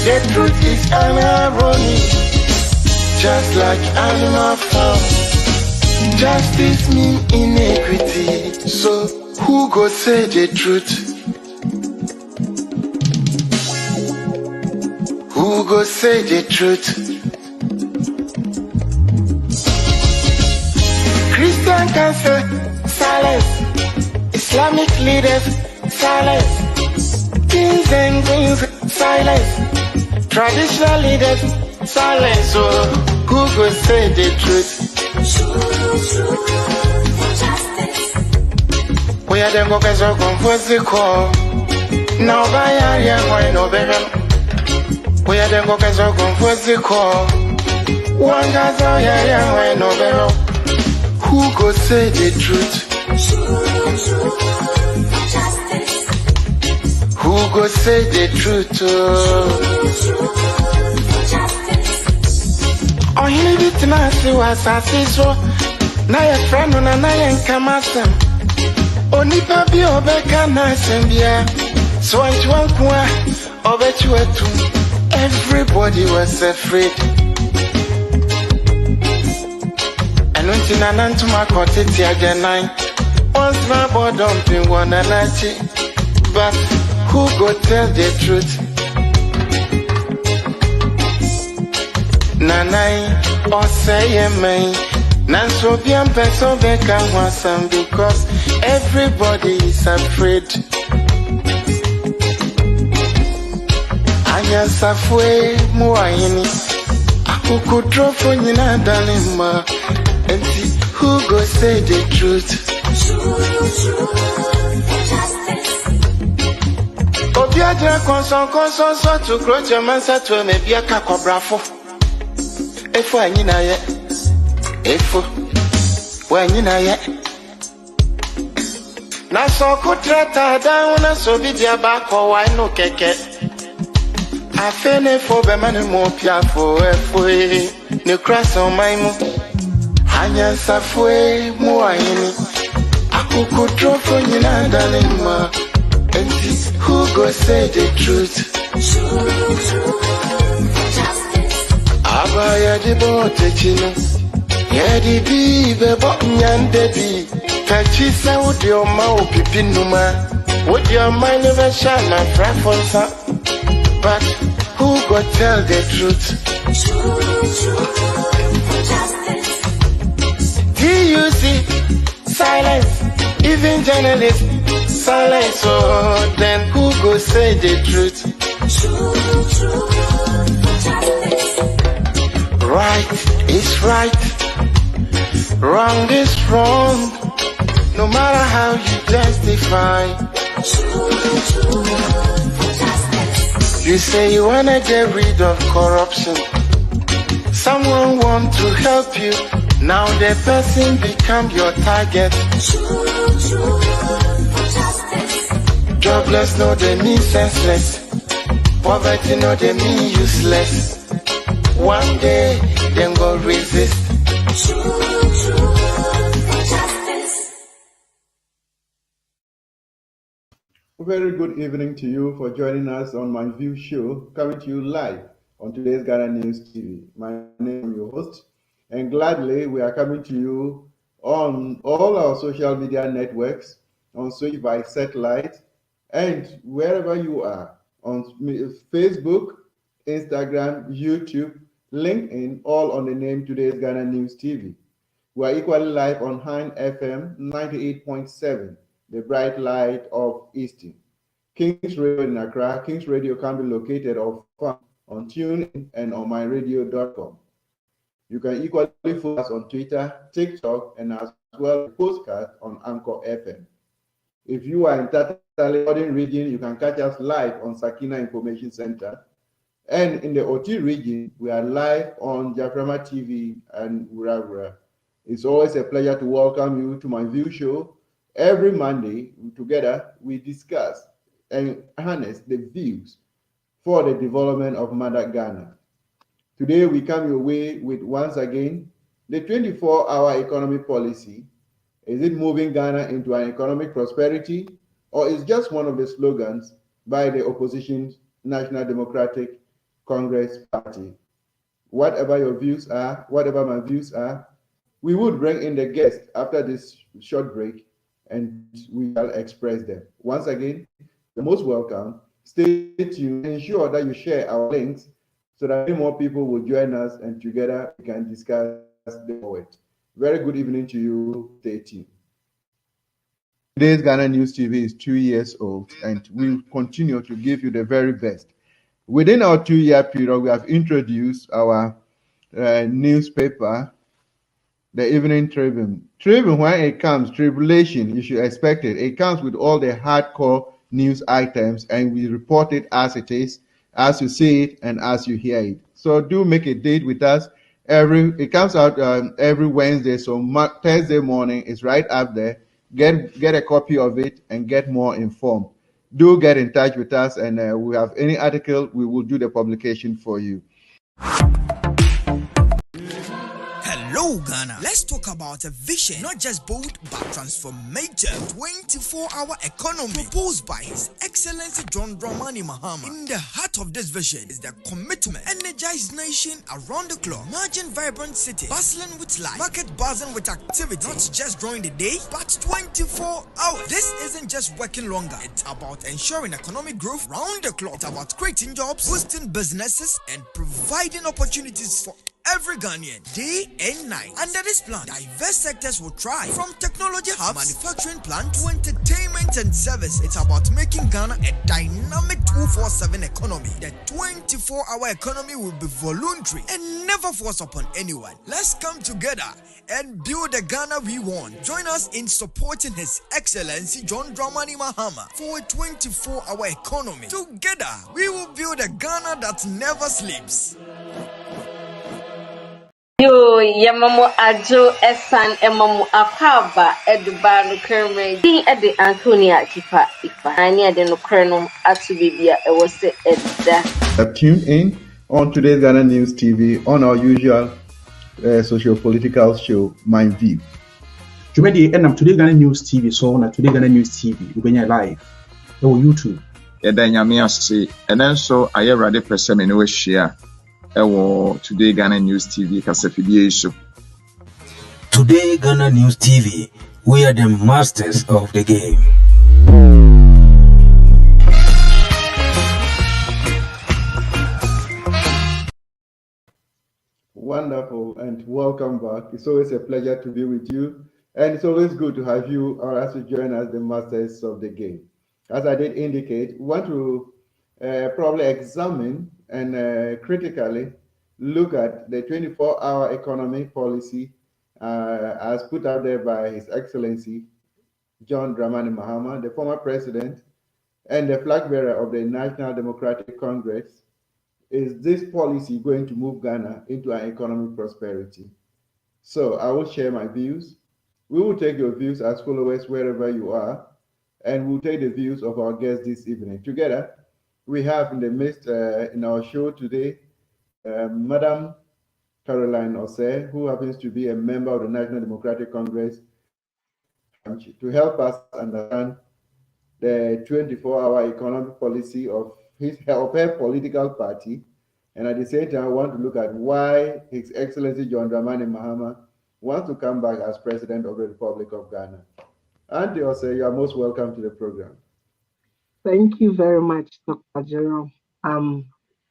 The truth is an irony, just like animal farm. Justice mean inequity. So who go say the truth? Who go say the truth? Christian can say silence. Islamic leaders silence. Kings and queens silence. Traditional leaders silence. So who go say the truth? We are the go so confused the call. Now by area why no better. We are the go so confused the call. One gas area why no better. Who go say the truth? Who go say the truth? Oh, he need it now, see what's I see so. Now your friend on a nine come at them. Only papi obeka nice and yeah. So I want one over you two. Everybody was afraid. And when you nan to my cottage again nine. Once my boy dumping one and but who go tell the truth? Nanai or say me. Nanso bien person beka wasam because everybody is afraid. Anya safwe muayini. Akuku drofo nyina dalima. Who go say the truth? Obiaja konson so to grow your mansa to me be a cacobrafo. Efo anyina ye. Efo. When you know yet. Na so kutrata down so be dia back or why no keke. I feel for the man more piafo efo. No cross on my mo. Hanya safwe muayini. Akuku drofo nyina dalima. And who go say the truth? Abaya di bote chino. Yedi bi bebo nyande bi. Kachisa udi oma upipi numa. Would your mind never shine my preference? But who go tell the truth? TUC, silence. Even journalists, silence. Oh, then who go say the truth? Right is right. Wrong is wrong, no matter how you justify. You say you wanna get rid of corruption. Someone want to help you, now the person become your target. Jobless no they mean senseless. Poverty no they mean useless. One day them go resist. Very good evening to you for joining us on MyView show, coming to you live on today's Ghana News TV. My name is your host, and gladly we are coming to you on all our social media networks, on Switch by satellite, and wherever you are, on Facebook, Instagram, YouTube, LinkedIn, all on the name Today's Ghana News TV. We are equally live on Hind FM 98.7. The bright light of Easton. Kings Radio in Accra. Kings Radio can be located or found on TuneIn and on myradio.com. You can equally follow us on Twitter, TikTok, and as well as postcard on Anchor FM. If you are in Tatale region, you can catch us live on Sakina Information Center. And in the OT region, we are live on Jaframa TV and Wura. It's always a pleasure to welcome you to my view show. Every Monday, together, we discuss and harness the views for the development of Mother Ghana. Today, we come your way with, once again, the 24-hour economy policy. Is it moving Ghana into an economic prosperity, or is just one of the slogans by the opposition National Democratic Congress Party. Whatever your views are, whatever my views are, we would bring in the guest after this short break and we shall express them. Once again, you're most welcome. Stay tuned. Ensure that you share our links so that many more people will join us and together we can discuss the forward. Very good evening to you. Stay tuned. Today's Ghana News TV is 2 years old and we continue to give you the very best. Within our 2-year period, we have introduced our newspaper, the Evening Tribune. Tribune, when it comes, tribulation, you should expect it. It comes with all the hardcore news items, and we report it as it is, as you see it, and as you hear it. So do make a date with us. It comes out every Wednesday, so Thursday morning is right up there. Get a copy of it and get more informed. Do get in touch with us, and we have any article, we will do the publication for you. Hello Ghana, let's talk about a vision, not just bold but transformative 24-hour economy proposed by His Excellency John Dramani Mahama. In the heart of this vision is the commitment, energized nation around the clock, margin vibrant city, bustling with life, market buzzing with activity, not just during the day but 24 hours. This isn't just working longer, it's about ensuring economic growth round the clock. It's about creating jobs, boosting businesses and providing opportunities for every Ghanaian, day and night. Under this plan, diverse sectors will thrive, from technology hubs, manufacturing plants, to entertainment and service. It's about making Ghana a dynamic 24/7 economy. The 24-hour economy will be voluntary and never forced upon anyone. Let's come together and build the Ghana we want. Join us in supporting His Excellency John Dramani Mahama for a 24-hour economy. Together, we will build a Ghana that never sleeps. Yo, Yamamu Ajo Esan Emamu Akaba Edubanu Kerme Di Edi Antonia Kipa Ifa Anya de Nukrenum Atubibia Ewose Edda. Tune in on today's Ghana News TV on our usual socio-political show, MyView. Jumedi and Today Ghana News TV, so on Today Ghana News TV, we're going live on YouTube. And then so I already present in a share. Today Ghana News TV Kasafidie show. Today Ghana News TV, we are the masters of the game. Wonderful and welcome back. It's always a pleasure to be with you, and it's always good to have you or as you join us, the masters of the game. As I did indicate, we want to probably examine and critically look at the 24-hour economy policy as put out there by His Excellency John Dramani Mahama, the former president and the flag bearer of the National Democratic Congress. Is this policy going to move Ghana into an economic prosperity? So I will share my views. We will take your views as followers wherever you are, and we'll take the views of our guests this evening. Together, we have in the midst in our show today, Madam Caroline Osei, who happens to be a member of the National Democratic Congress, to help us understand the 24-hour economic policy of her political party. And at the same time, I want to look at why His Excellency John Dramani Mahama wants to come back as President of the Republic of Ghana. Auntie Osei, you are most welcome to the program. Thank you very much, Dr. Jerome. I'm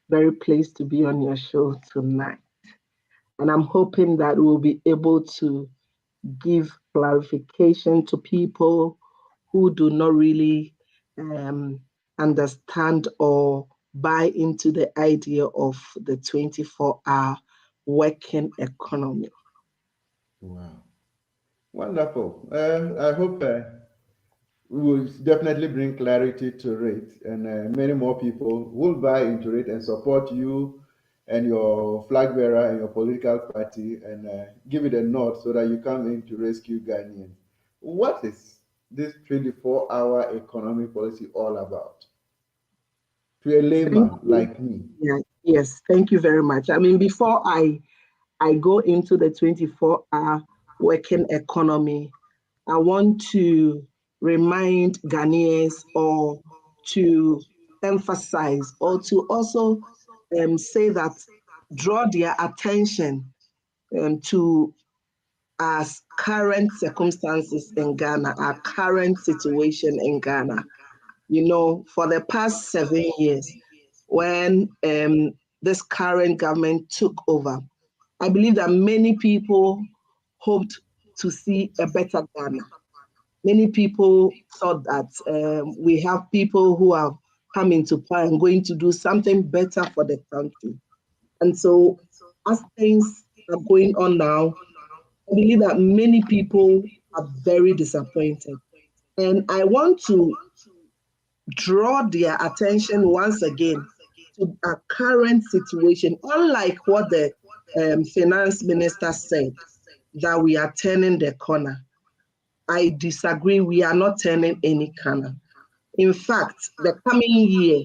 very pleased to be on your show tonight. And I'm hoping that we'll be able to give clarification to people who do not really understand or buy into the idea of the 24-hour working economy. Wow. Wonderful. I hope we will definitely bring clarity to it, and many more people will buy into it and support you and your flag bearer and your political party, and give it a nod so that you come in to rescue Ghanaians. What is this 24-hour economy policy all about? To a layman like me. Yeah, yes, thank you very much. I mean, before I go into the 24-hour working economy, I want to remind Ghanaians or to emphasize or to also say that, draw their attention to our current circumstances in Ghana, our current situation in Ghana. You know, for the past 7 years, when this current government took over, I believe that many people hoped to see a better Ghana. Many people thought that we have people who have come into power and going to do something better for the country. And so as things are going on now, I believe that many people are very disappointed. And I want to draw their attention once again to our current situation, unlike what the finance minister said, that we are turning the corner. I disagree. We are not turning any corner. In fact, the coming year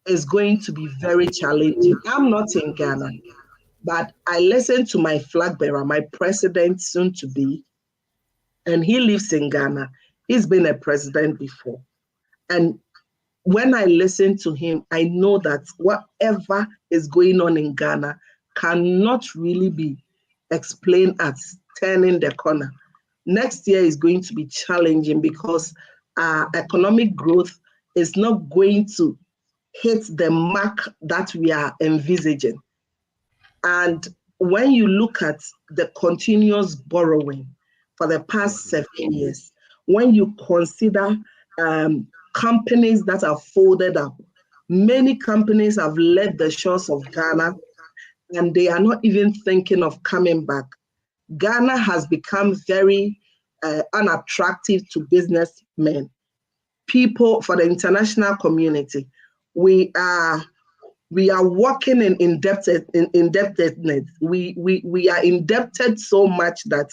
is going to be very challenging. I'm not in Ghana, but I listen to my flag bearer, my president soon to be, and he lives in Ghana. He's been a president before. And when I listen to him, I know that whatever is going on in Ghana cannot really be explained as turning the corner. Next year is going to be challenging because our economic growth is not going to hit the mark that we are envisaging. And when you look at the continuous borrowing for the past 7 years, when you consider companies that are folded up, many companies have left the shores of Ghana and they are not even thinking of coming back. Ghana has become very unattractive to businessmen. People, for the international community, we are working in indebtedness. We are indebted so much that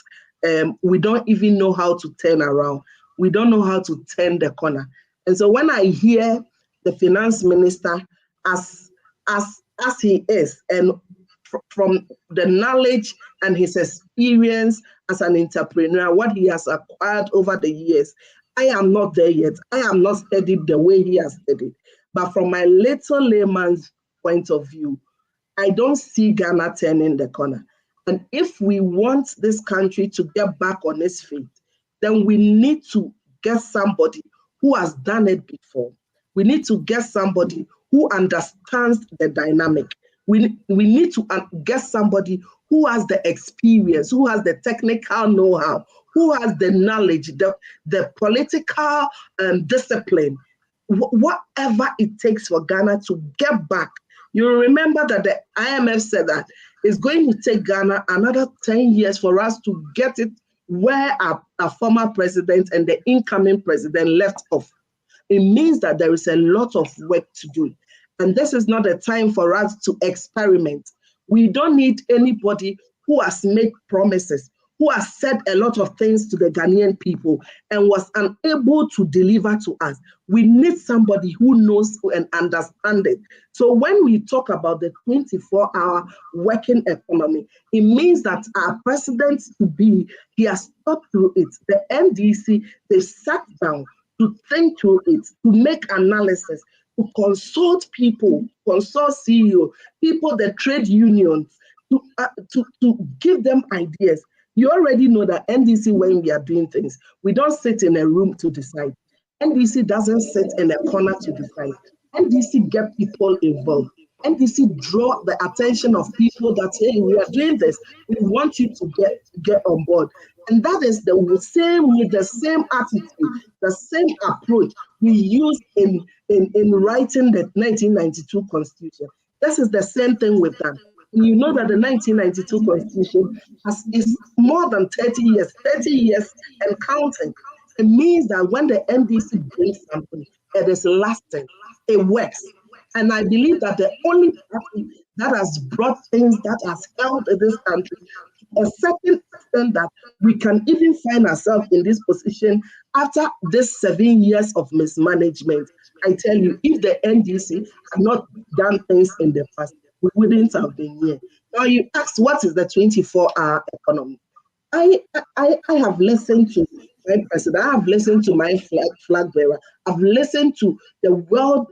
we don't even know how to turn around. We don't know how to turn the corner. And so when I hear the finance minister as he is, and from the knowledge and his experience as an entrepreneur, what he has acquired over the years, I am not there yet. I am not studied the way he has studied. But from my little layman's point of view, I don't see Ghana turning the corner. And if we want this country to get back on its feet, then we need to get somebody who has done it before. We need to get somebody who understands the dynamic. We need to get somebody who has the experience, who has the technical know-how, who has the knowledge, the political discipline, whatever it takes for Ghana to get back. You remember that the IMF said that it's going to take Ghana another 10 years for us to get it where our former president and the incoming president left off. It means that there is a lot of work to do. And this is not a time for us to experiment. We don't need anybody who has made promises, who has said a lot of things to the Ghanaian people and was unable to deliver to us. We need somebody who knows and understands it. So when we talk about the 24-hour working economy, it means that our president-to-be, he has thought through it. The NDC, they sat down to think through it, to make analysis, to consult people, consult CEO, people, the trade unions, to give them ideas. You already know that NDC, when we are doing things, we don't sit in a room to decide. NDC doesn't sit in a corner to decide. NDC get people involved. NDC draw the attention of people that say, hey, we are doing this. We want you to get on board. And that is the same with the same attitude, the same approach we used in writing the 1992 Constitution. This is the same thing with that. You know that the 1992 Constitution is more than 30 years and counting. It means that when the NDC brings something, it is lasting, it works. And I believe that the only party that has brought things that has held this country to a certain extent that we can even find ourselves in this position after this 7 years of mismanagement. I tell you, if the NDC had not done things in the past, we wouldn't have been here. Now you ask, what is the 24-hour economy? I have listened to my president, I have listened to my flag bearer, I've listened to the world,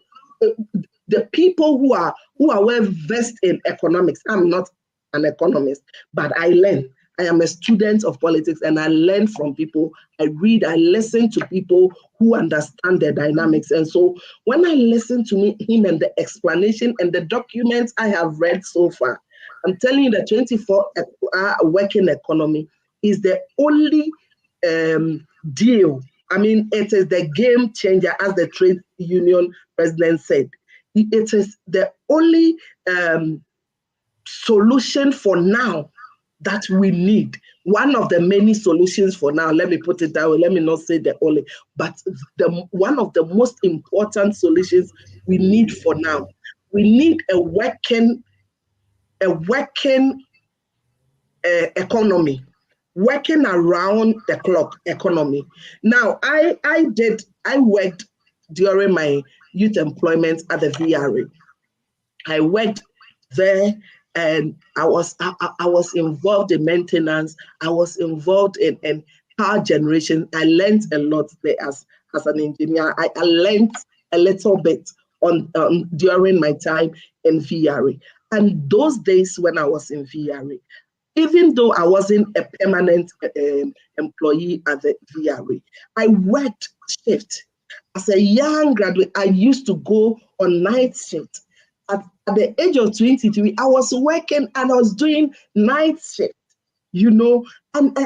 the people who are well versed in economics. I'm not an economist, but I learn. I am a student of politics, and I learn from people. I read, I listen to people who understand the dynamics. And so when I listen to him and the explanation and the documents I have read so far, I'm telling you the 24-hour working economy is the only deal. I mean, it is the game changer, as the trade union president said. It is the only solution for now that we need. One of the many solutions for now, let me put it that way, let me not say the only, but one of the most important solutions we need for now. We need a working economy, working around the clock economy. Now, I worked during my youth employment at the VRA. I worked there, and I was involved in maintenance. I was involved in power generation. I learned a lot there as an engineer. I learned a little bit on during my time in VRA. And those days when I was in VRA, even though I wasn't a permanent employee at the VRA, I worked shift. As a young graduate, I used to go on night shift. At the age of 23, I was working and I was doing night shift, you know, and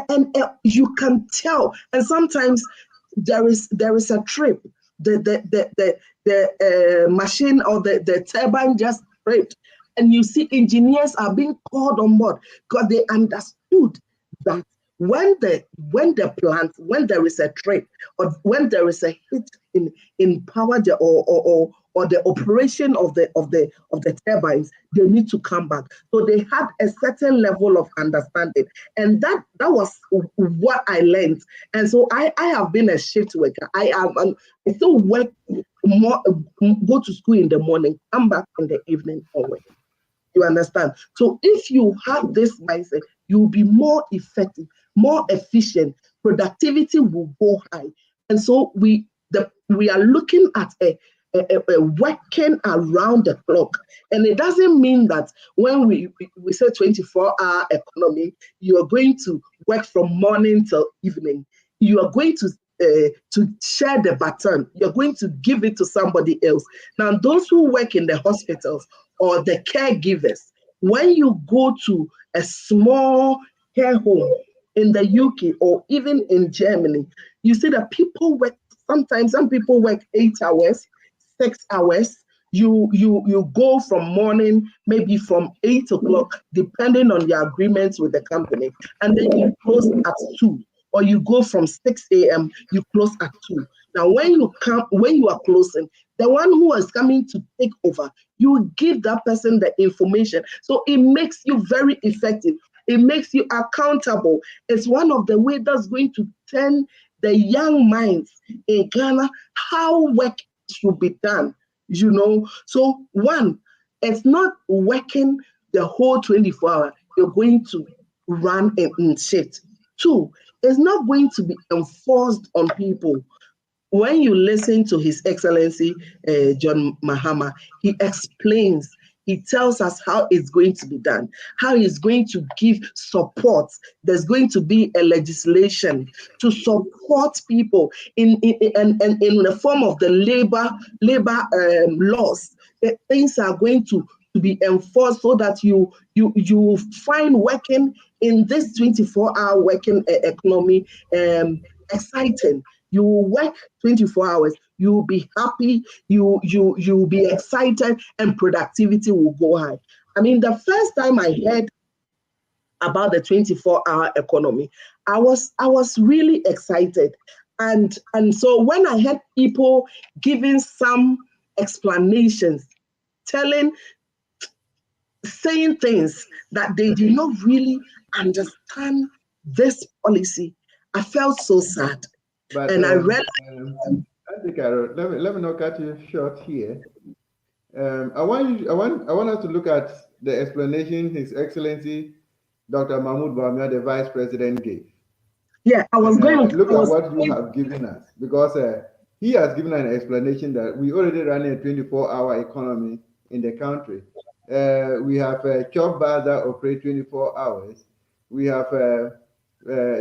you can tell. And sometimes there is a trip. The machine or the turbine just tripped, and you see engineers are being called on board because they understood that when there is a trip or when there is a hit in power or the operation of the turbines, they need to come back. So they had a certain level of understanding, and that was what I learned. And so I have been a shift worker. I still work more, go to school in the morning, come back in the evening or work. You understand? So if you have this mindset, you'll be more effective, more efficient. Productivity will go high. And so we are looking at a working around the clock. And it doesn't mean that when we say 24-hour economy, you are going to work from morning till evening. You are going to share the baton. You're going to give it to somebody else. Now, those who work in the hospitals or the caregivers, when you go to a small care home in the UK or even in Germany, you see that people work, sometimes some people work 8 hours, 6 hours. You go from morning, maybe from 8 o'clock, depending on your agreements with the company, and then you close at 2. Or you go from 6 a.m., you close at 2. Now, when you are closing, the one who is coming to take over, you give that person the information. So it makes you very effective. It makes you accountable. It's one of the ways that's going to turn the young minds in Ghana how work should be done, you know. So one, it's not working the whole 24 hours. You're going to run in shift. Two, it's not going to be enforced on people. When you listen to His Excellency John Mahama, he explains, he tells us how it's going to be done, how he's going to give support. There's going to be a legislation to support people in the form of the labor laws. Things are going to be enforced so that you find working in this 24-hour working economy exciting. You will work 24 hours. You will be happy. You will be excited, and productivity will go high. I mean, the first time I heard about the 24-hour economy, I was really excited, and so when I heard people giving some explanations, saying things that they did not really understand this policy, I felt so sad. But and I realized, let me not cut you short here. I want us to look at the explanation His Excellency Dr. Mahmoud Bawumia, the Vice President, gave. Yeah, I was going to look at what you have given us, because he has given an explanation that we already run a 24-hour economy in the country. We have chop bars that operate 24 hours. We have,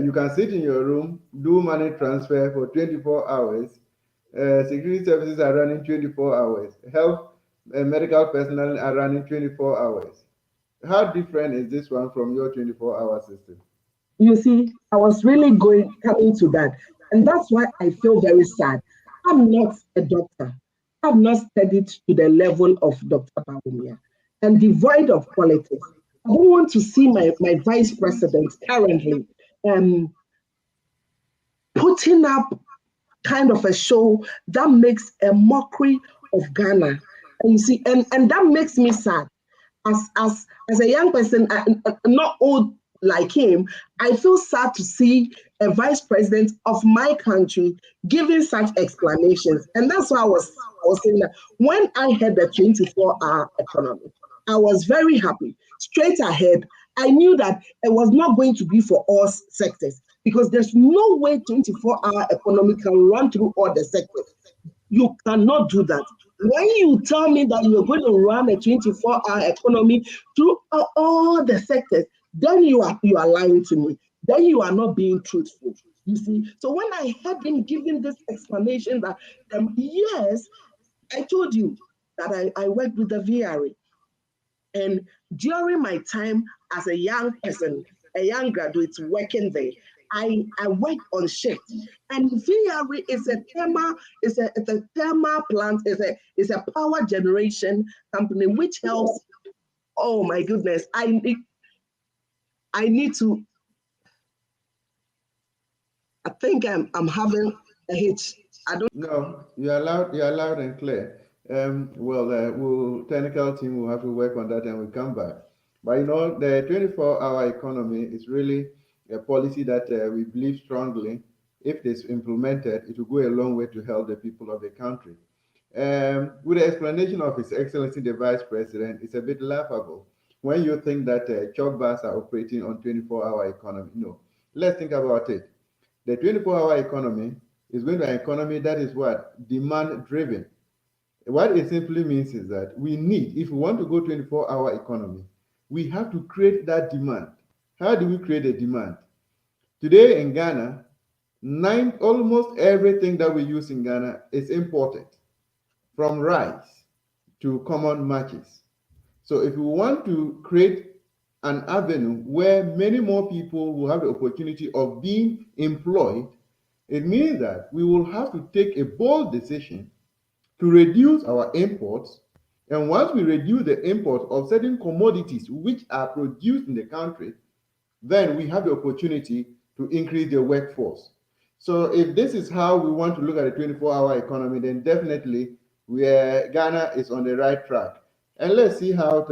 you can sit in your room, do money transfer for 24 hours. Security services are running 24 hours. Health and medical personnel are running 24 hours. How different is this one from your 24-hour system? You see, I was really coming to that. And that's why I feel very sad. I'm not a doctor. I've not studied to the level of Dr. Bawumia and devoid of politics. I don't want to see my vice president currently putting up kind of a show that makes a mockery of Ghana. And you see, and that makes me sad. As a young person, not old like him, I feel sad to see a vice president of my country giving such explanations. And that's why I was saying that when I heard the 24-hour economy, I was very happy. Straight ahead, I knew that it was not going to be for all sectors because there's no way 24-hour economy can run through all the sectors. You cannot do that. When you tell me that you're going to run a 24-hour economy through all the sectors, then you are lying to me. Then you are not being truthful. You see. So when I heard him giving this explanation that yes, I told you that I worked with the VRA, and during my time as a young person, a young graduate working there, I work on shift, and VRA is a thermal plant, is a power generation company which helps. Oh my goodness, I need to. I think I'm having a hitch. I don't. No, you're loud and clear. Technical team will have to work on that and we'll come back. But you know, the 24-hour economy is really a policy that we believe strongly. If it's implemented, it will go a long way to help the people of the country. With the explanation of His Excellency the Vice President, it's a bit laughable when you think that chop bars are operating on 24-hour economy. No, let's think about it. The 24-hour economy is going to an economy that is what? Demand driven. What it simply means is that we need, if we want to go 24-hour economy, we have to create that demand. How do we create a demand? Today in Ghana, almost everything that we use in Ghana is imported, from rice to common matches. So if we want to create an avenue where many more people will have the opportunity of being employed, it means that we will have to take a bold decision to reduce our imports. And once we reduce the import of certain commodities which are produced in the country, then we have the opportunity to increase the workforce. So if this is how we want to look at a 24-hour economy, then definitely Ghana is on the right track. And let's see how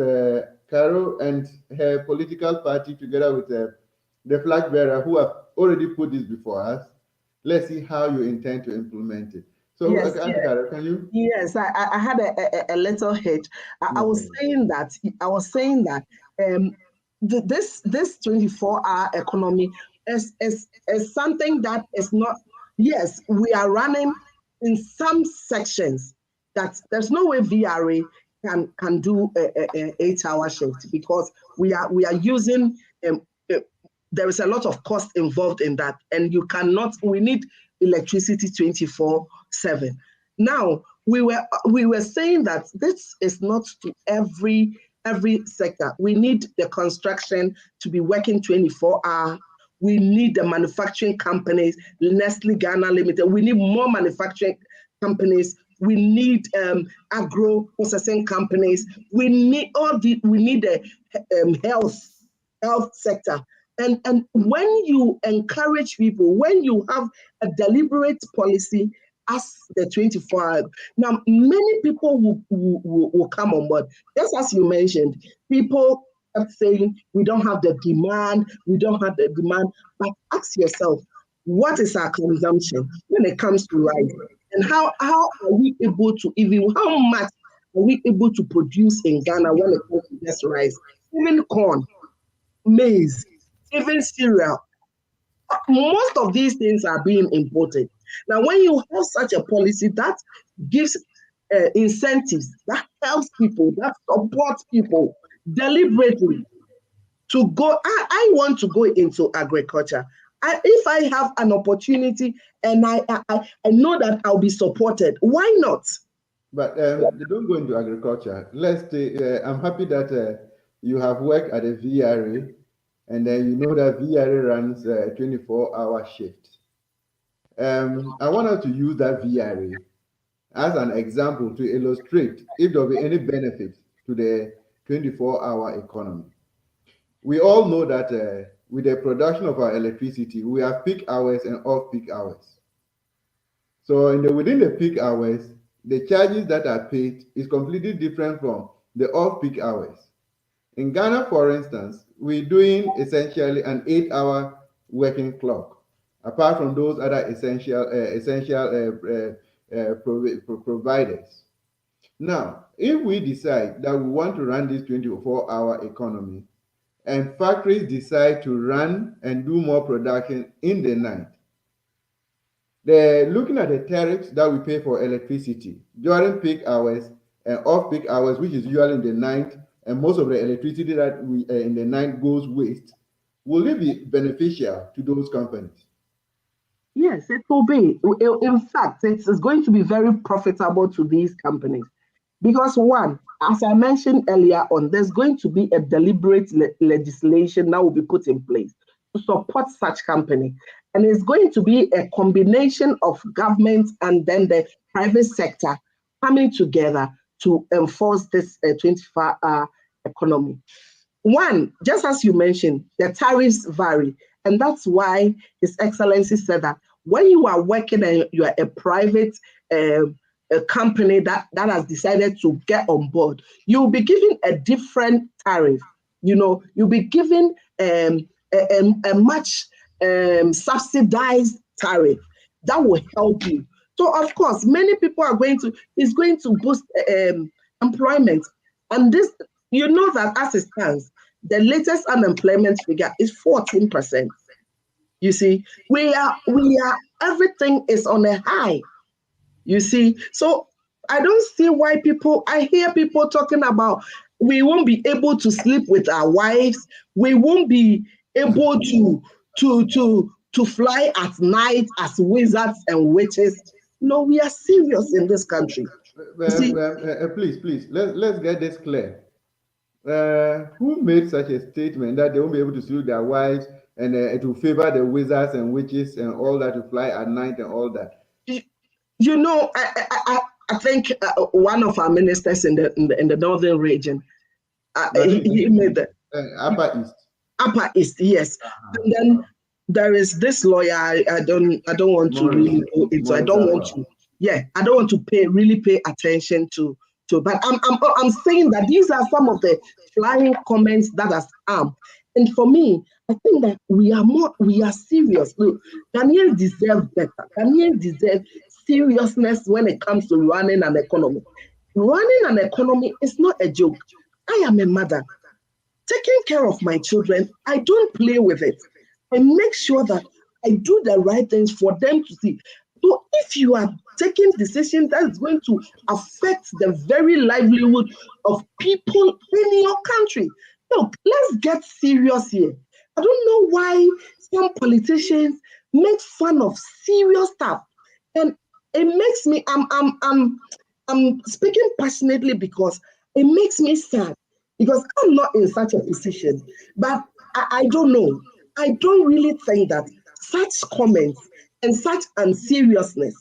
Carol and her political party, together with the flag bearer who have already put this before us, let's see how you intend to implement it. So, yes, Carol, can you? Yes, I had a little hitch. I was saying that this 24-hour economy is something that is not. Yes, we are running in some sections that there's no way VRA can do a 8-hour shift because we are using. There is a lot of cost involved in that, and you cannot. We need electricity 24/7. Now we were saying that this is not to every sector. We need the construction to be working 24-hour. We need the manufacturing companies, Nestle Ghana Limited. We need more manufacturing companies. We need agro processing companies. We need the health sector. And when you encourage people, when you have a deliberate policy as the 24-hour, now many people will come on board. Just as you mentioned, people kept saying we don't have the demand, but ask yourself, what is our consumption when it comes to rice? And how are we able to how much are we able to produce in Ghana when it comes to this rice? Even corn, maize, even cereal. most of these things are being imported. Now, when you have such a policy that gives incentives, that helps people, that supports people deliberately to go, I want to go into agriculture. If I have an opportunity and I know that I'll be supported, why not? But they don't go into agriculture. Let's say, I'm happy that you have worked at a VRA, and then you know that VRA runs a 24-hour shift. I want us to use that VRA as an example to illustrate if there will be any benefit to the 24-hour economy. We all know that with the production of our electricity, we have peak hours and off-peak hours. So within the peak hours, the charges that are paid is completely different from the off-peak hours. In Ghana, for instance, we're doing essentially an 8-hour working clock, apart from those other essential providers. Now, if we decide that we want to run this 24-hour economy, and factories decide to run and do more production in the night, they're looking at the tariffs that we pay for electricity during peak hours and off-peak hours, which is usually in the night, and most of the electricity that we in the night goes waste. Will it be beneficial to those companies? Yes, it will be. In fact, it's going to be very profitable to these companies. Because one, as I mentioned earlier on, there's going to be a deliberate legislation that will be put in place to support such company. And it's going to be a combination of government and then the private sector coming together to enforce this 24-hour economy. One, just as you mentioned, the tariffs vary. And that's why His Excellency said that when you are working and you are a private a company that has decided to get on board, you'll be given a different tariff. You'll be given a much subsidized tariff that will help you. So of course, many people are it's going to boost employment. And this, that as it stands, the latest unemployment figure is 14%. You see, we are everything is on a high. You see, so I don't see why I hear people talking about we won't be able to sleep with our wives, we won't be able to fly at night as wizards and witches. No, we are serious in this country. Please, let's get this clear. Who made such a statement that they won't be able to sleep with their wives and it will favor the wizards and witches and all that to fly at night and all that? I think one of our ministers in the northern region, he made the Upper East. Upper East, yes. And then there is this lawyer. I don't want to really go into. I don't want to. Yeah, I don't want to really pay attention to. But I'm saying that these are some of the flying comments that has come. And for me, I think that we are serious. Look, Ghanaians deserve better. Ghanaians deserve seriousness when it comes to running an economy. Running an economy is not a joke. I am a mother. Taking care of my children, I don't play with it. I make sure that I do the right things for them to see. So if you are taking decisions that is going to affect the very livelihood of people in your country, look, let's get serious here. I don't know why some politicians make fun of serious stuff, and it makes me. I'm speaking passionately because it makes me sad because I'm not in such a position. But I don't know. I don't really think that such comments and such unseriousness,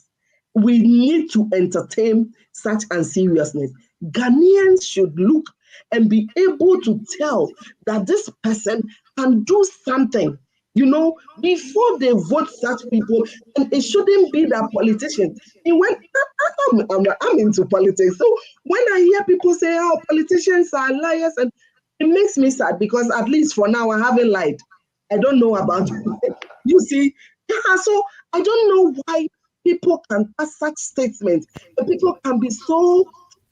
we need to entertain such unseriousness. Ghanaians should look and be able to tell that this person can do something, before they vote such people. And it shouldn't be that politicians. And when I'm into politics, so when I hear people say, "Oh, politicians are liars," and it makes me sad because at least for now I haven't lied. I don't know about it. You see, so I don't know why people can pass such statements. And people can be so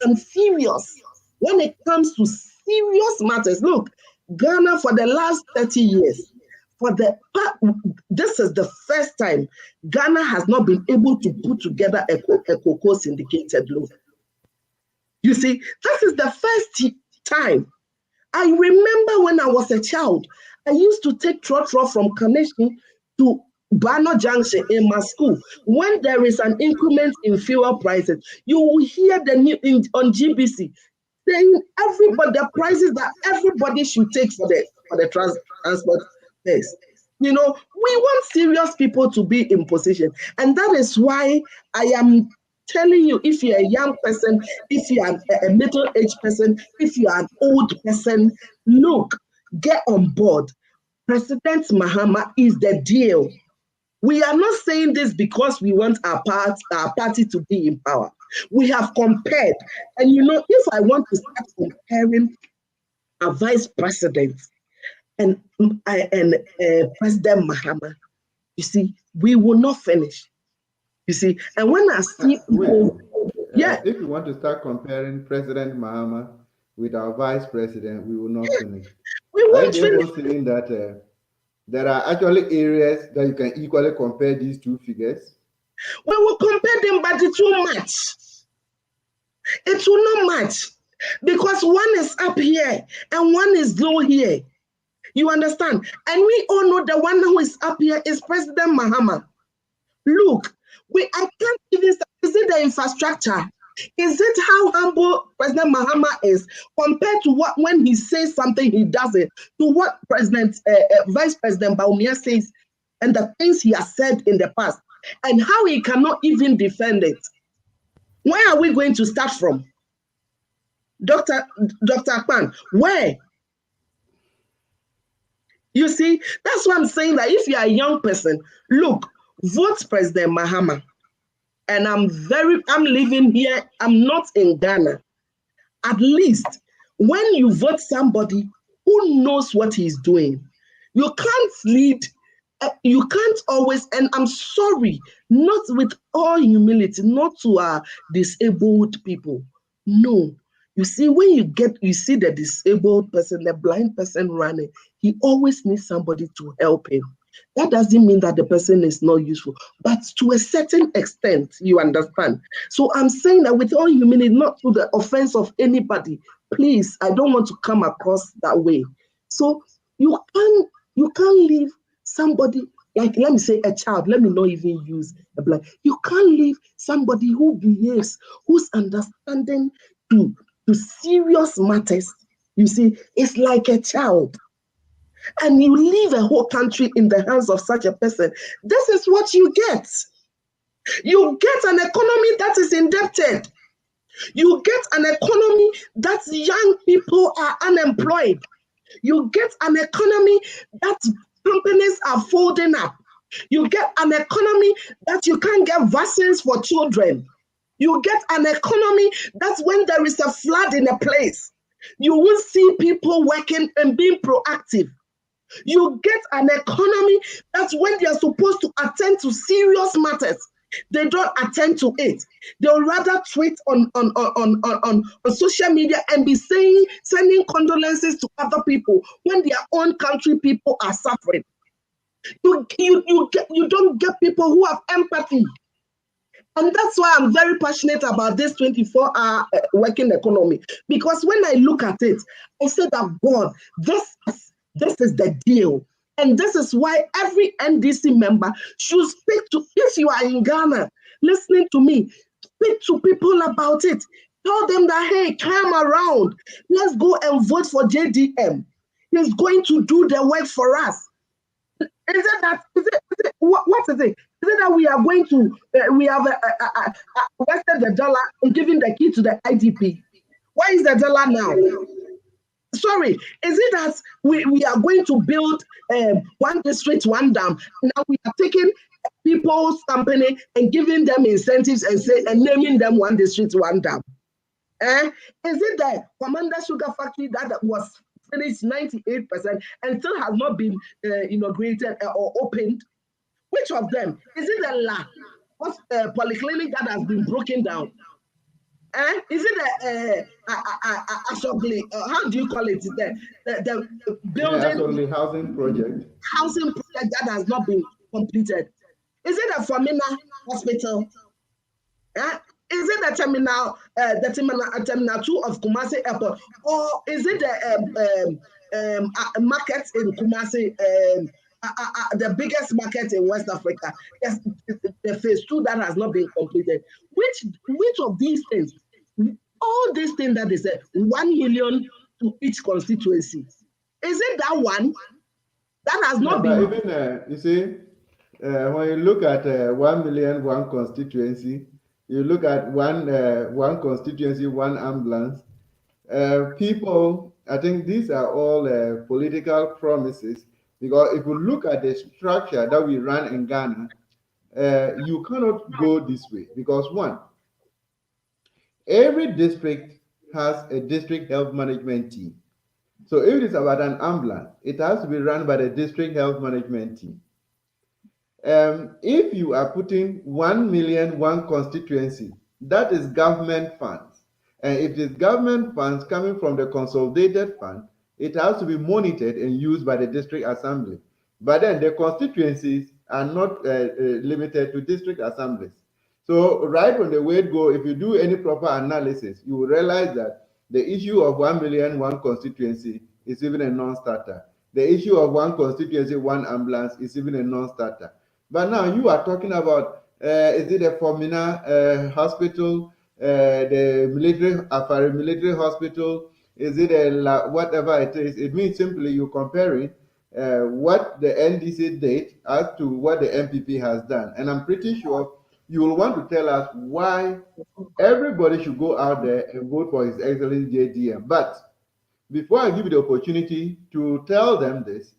unserious when it comes to serious matters. Look, Ghana for the last 30 years this is the first time Ghana has not been able to put together a cocoa syndicated loan. You see, this is the first time. I remember when I was a child, I used to take trotro from Kaneshie to Bano Junction in my school. When there is an increment in fuel prices, you will hear the news on GBC saying the prices that everybody should take for the transport fares. You know, we want serious people to be in position, and that is why I am telling you, if you're a young person, if you are a middle-aged person, if you are an old person, look, get on board. President Mahama is the deal. We are not saying this because we want our party to be in power. We have compared. And you know, if I want to start comparing a vice president and President Mahama, you see, we will not finish. You see, and when I see people, if you want to start comparing President Mahama with our vice president, we will not finish. We won't finish. Saying that there are actually areas that you can equally compare these two figures. We will compare them, but it will match. It will not match because one is up here and one is low here. You understand? And we all know the one who is up here is President Mahama. Look, I can't even. Is it the infrastructure? Is it how humble President Mahama is compared to what when he says something he does it, to what Vice President Bawumia says and the things he has said in the past, and how he cannot even defend it? Where are we going to start from? Dr. Akpan, where? You see, that's what I'm saying, that if you are a young person, look, vote President Mahama. And I'm living here, I'm not in Ghana. At least when you vote somebody who knows what he's doing, you can't lead, you can't always, and I'm sorry, not with all humility, not to our disabled people. No. You see, when you see the disabled person, the blind person running, he always needs somebody to help him. That doesn't mean that the person is not useful, but to a certain extent, you understand. So I'm saying that with all humility, not to the offense of anybody, please, I don't want to come across that way. So you can't leave somebody, like, let me say a child, let me not even use a blind. You can't leave somebody who behaves, who's understanding to serious matters. You see, it's like a child. And you leave a whole country in the hands of such a person. This is what you get. You get an economy that is indebted. You get an economy that young people are unemployed. You get an economy that companies are folding up. You get an economy that you can't get vaccines for children. You get an economy that when there is a flood in a place, you will see people working and being proactive. You get an economy that when they are supposed to attend to serious matters, they don't attend to it. They'll rather tweet on social media and be sending condolences to other people when their own country people are suffering. You don't get people who have empathy. And that's why I'm very passionate about this 24-hour working economy. Because when I look at it, I say that, God, this is the deal. And this is why every NDC member should speak to, if you are in Ghana, listening to me, speak to people about it. Tell them that, hey, come around. Let's go and vote for JDM. He's going to do the work for us. What is it? Is it that we are going to, we have arrested the dollar and giving the key to the IDP? Why is the dollar now? Sorry, is it that we are going to build one district, one dam? Now we are taking people's company and giving them incentives and naming them one district, one dam? Is it the Commander Sugar Factory that was finished 98% and still has not been inaugurated or opened? Which of them? Is it the polyclinic that has been broken down? Is it a Asogli? How do you call it? The building Absolutely, housing project. housing project that has not been completed. Is it a Famina hospital? Is it the terminal 2 of Kumasi Airport, or is it the market in Kumasi, the biggest market in West Africa? Yes, the phase 2 that has not been completed. Which of these things? All these things that they said, 1 million to each constituency. Is it that one that has not But been? even you see, when you look at 1 million one constituency, you look at one constituency, one ambulance. People, I think these are all political promises, because if you look at the structure that we run in Ghana, you cannot go this way because one, every district has a district health management team. So if it is about an ambulance, it has to be run by the district health management team. If you are putting 1 million one constituency, that is government funds. And if it is government funds coming from the consolidated fund, it has to be monitored and used by the district assembly. But then the constituencies are not limited to district assemblies. So right from the word go, if you do any proper analysis, you will realize that the issue of 1 million one constituency is even a non-starter. The issue of one constituency, one ambulance is even a non-starter. But now you are talking about, is it a Formina hospital, the military, Afari military hospital? Is it whatever it is? It means simply you're comparing what the NDC did as to what the MPP has done. And I'm pretty sure you will want to tell us why everybody should go out there and vote for His Excellency JDM. But before I give you the opportunity to tell them this,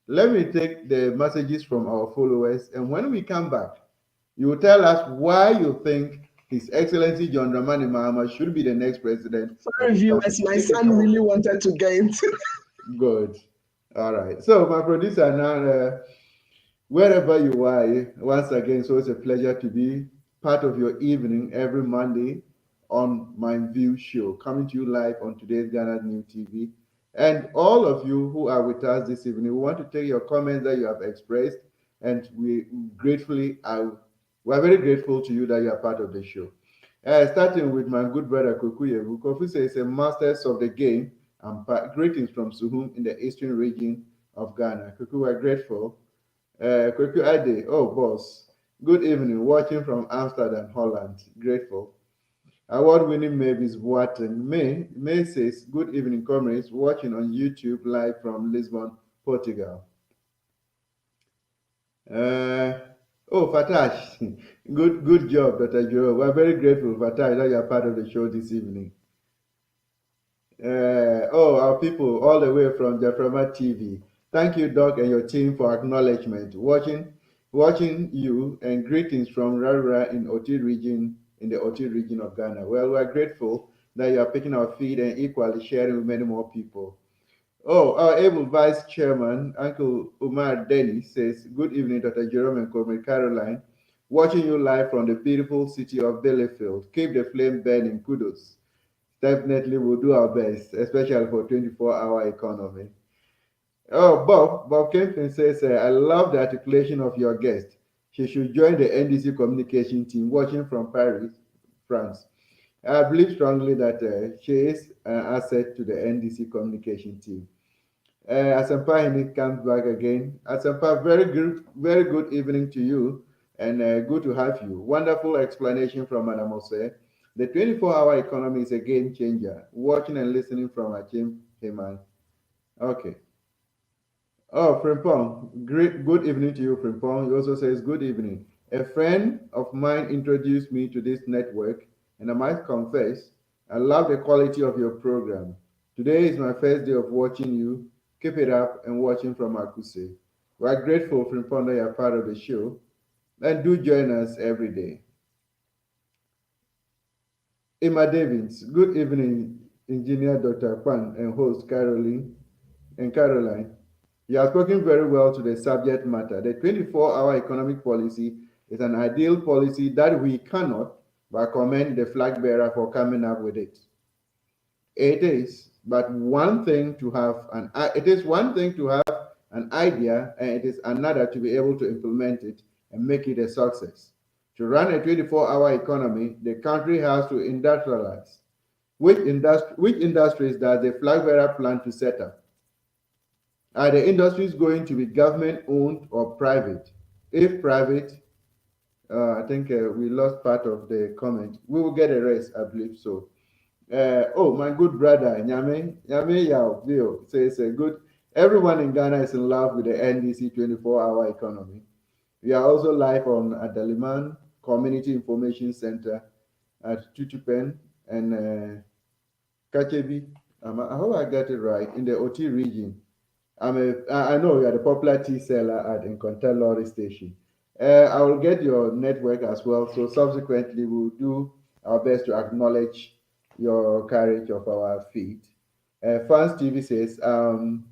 let me take the messages from our followers, and when we come back, you will tell us why you think His Excellency John Dramani Mahama should be the next president. Sorry, viewers, my son really wanted to get into. Good. All right. So, my producer now, wherever you are, once again, so it's a pleasure to be part of your evening every Monday on MyView show, coming to you live on today's Ghana News TV. And all of you who are with us this evening, we want to take your comments that you have expressed, and we're very grateful to you that you are part of the show. Starting with my good brother Kokuye, who says a masters of the game, and greetings from Suhum in the eastern region of Ghana. Kuku, we're grateful. Kuku Ade, oh boss, good evening, watching from Amsterdam, Holland, grateful. Award-winning Mavis Boateng. May says, good evening, comrades, watching on YouTube live from Lisbon, Portugal. Fatash, good job, Dr. Joe. We're very grateful, Fatash, that you're part of the show this evening. Our people all the way from Jaframa TV. Thank you, Doc, and your team for acknowledgement. Watching you, and greetings from Rara in Oti region, in the Oti region of Ghana. Well, we are grateful that you are picking our feed and equally sharing with many more people. Our able Vice Chairman, Uncle Umar Denny, says, good evening, Dr. Jerome and Comrade Caroline. Watching you live from the beautiful city of Bielefeld. Keep the flame burning. Kudos. Definitely we'll do our best, especially for 24-hour economy. Bob Kempton says, I love the articulation of your guest. She should join the NDC communication team watching from Paris, France. I believe strongly that she is an asset to the NDC communication team. Asampa Henry comes back again. Asampa, very good evening to you, and good to have you. Wonderful explanation from Madam Ose. The 24-hour economy is a game changer. Watching and listening from Achim Heman. Okay. Frimpong, good evening to you, Frimpong. He also says, good evening. A friend of mine introduced me to this network, and I must confess, I love the quality of your program. Today is my first day of watching you. Keep it up and watching from Akuse. We are grateful, Frimpong, that you are part of the show. And do join us every day. Emma Davids, good evening, Engineer Dr. Kwan and host Caroline. You have spoken very well to the subject matter. The 24-hour economic policy is an ideal policy that we cannot but I commend the flag bearer for coming up with it. It is one thing to have an idea, and it is another to be able to implement it and make it a success. To run a 24-hour economy, the country has to industrialize. Which industries does the flag bearer plan to set up? Are the industries going to be government owned or private? If private, I think we lost part of the comment. We will get a rest, I believe so. Oh, my good brother, Nyame Yao Vio says, good. Everyone in Ghana is in love with the NDC 24-hour economy. We are also live on Adaliman Community Information Center at Tutupen and Kachebi. I hope I got it right, in the OT region. I know you are the popular tea seller at Incontel Lorry Station. I will get your network as well, so subsequently we'll do our best to acknowledge your courage of our feet. Fans TV says, I'm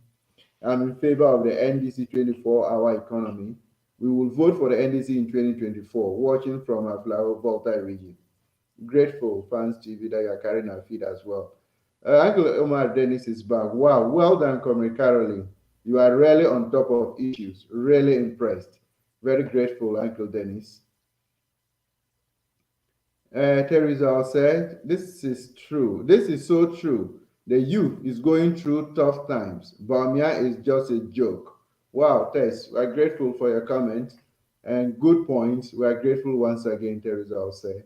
in favor of the NDC 24-hour economy. We will vote for the NDC in 2024, watching from our Flower Volta region. Grateful, Fans TV, that you are carrying our feet as well. Uncle Omar Dennis is back. Wow, well done, Comrade Caroline. You are really on top of issues. Really impressed. Very grateful, Uncle Dennis. Teresa said, this is true. This is so true. The youth is going through tough times. Bamia is just a joke. Wow, Tess, we're grateful for your comment and good points. We're grateful once again, Teresa said.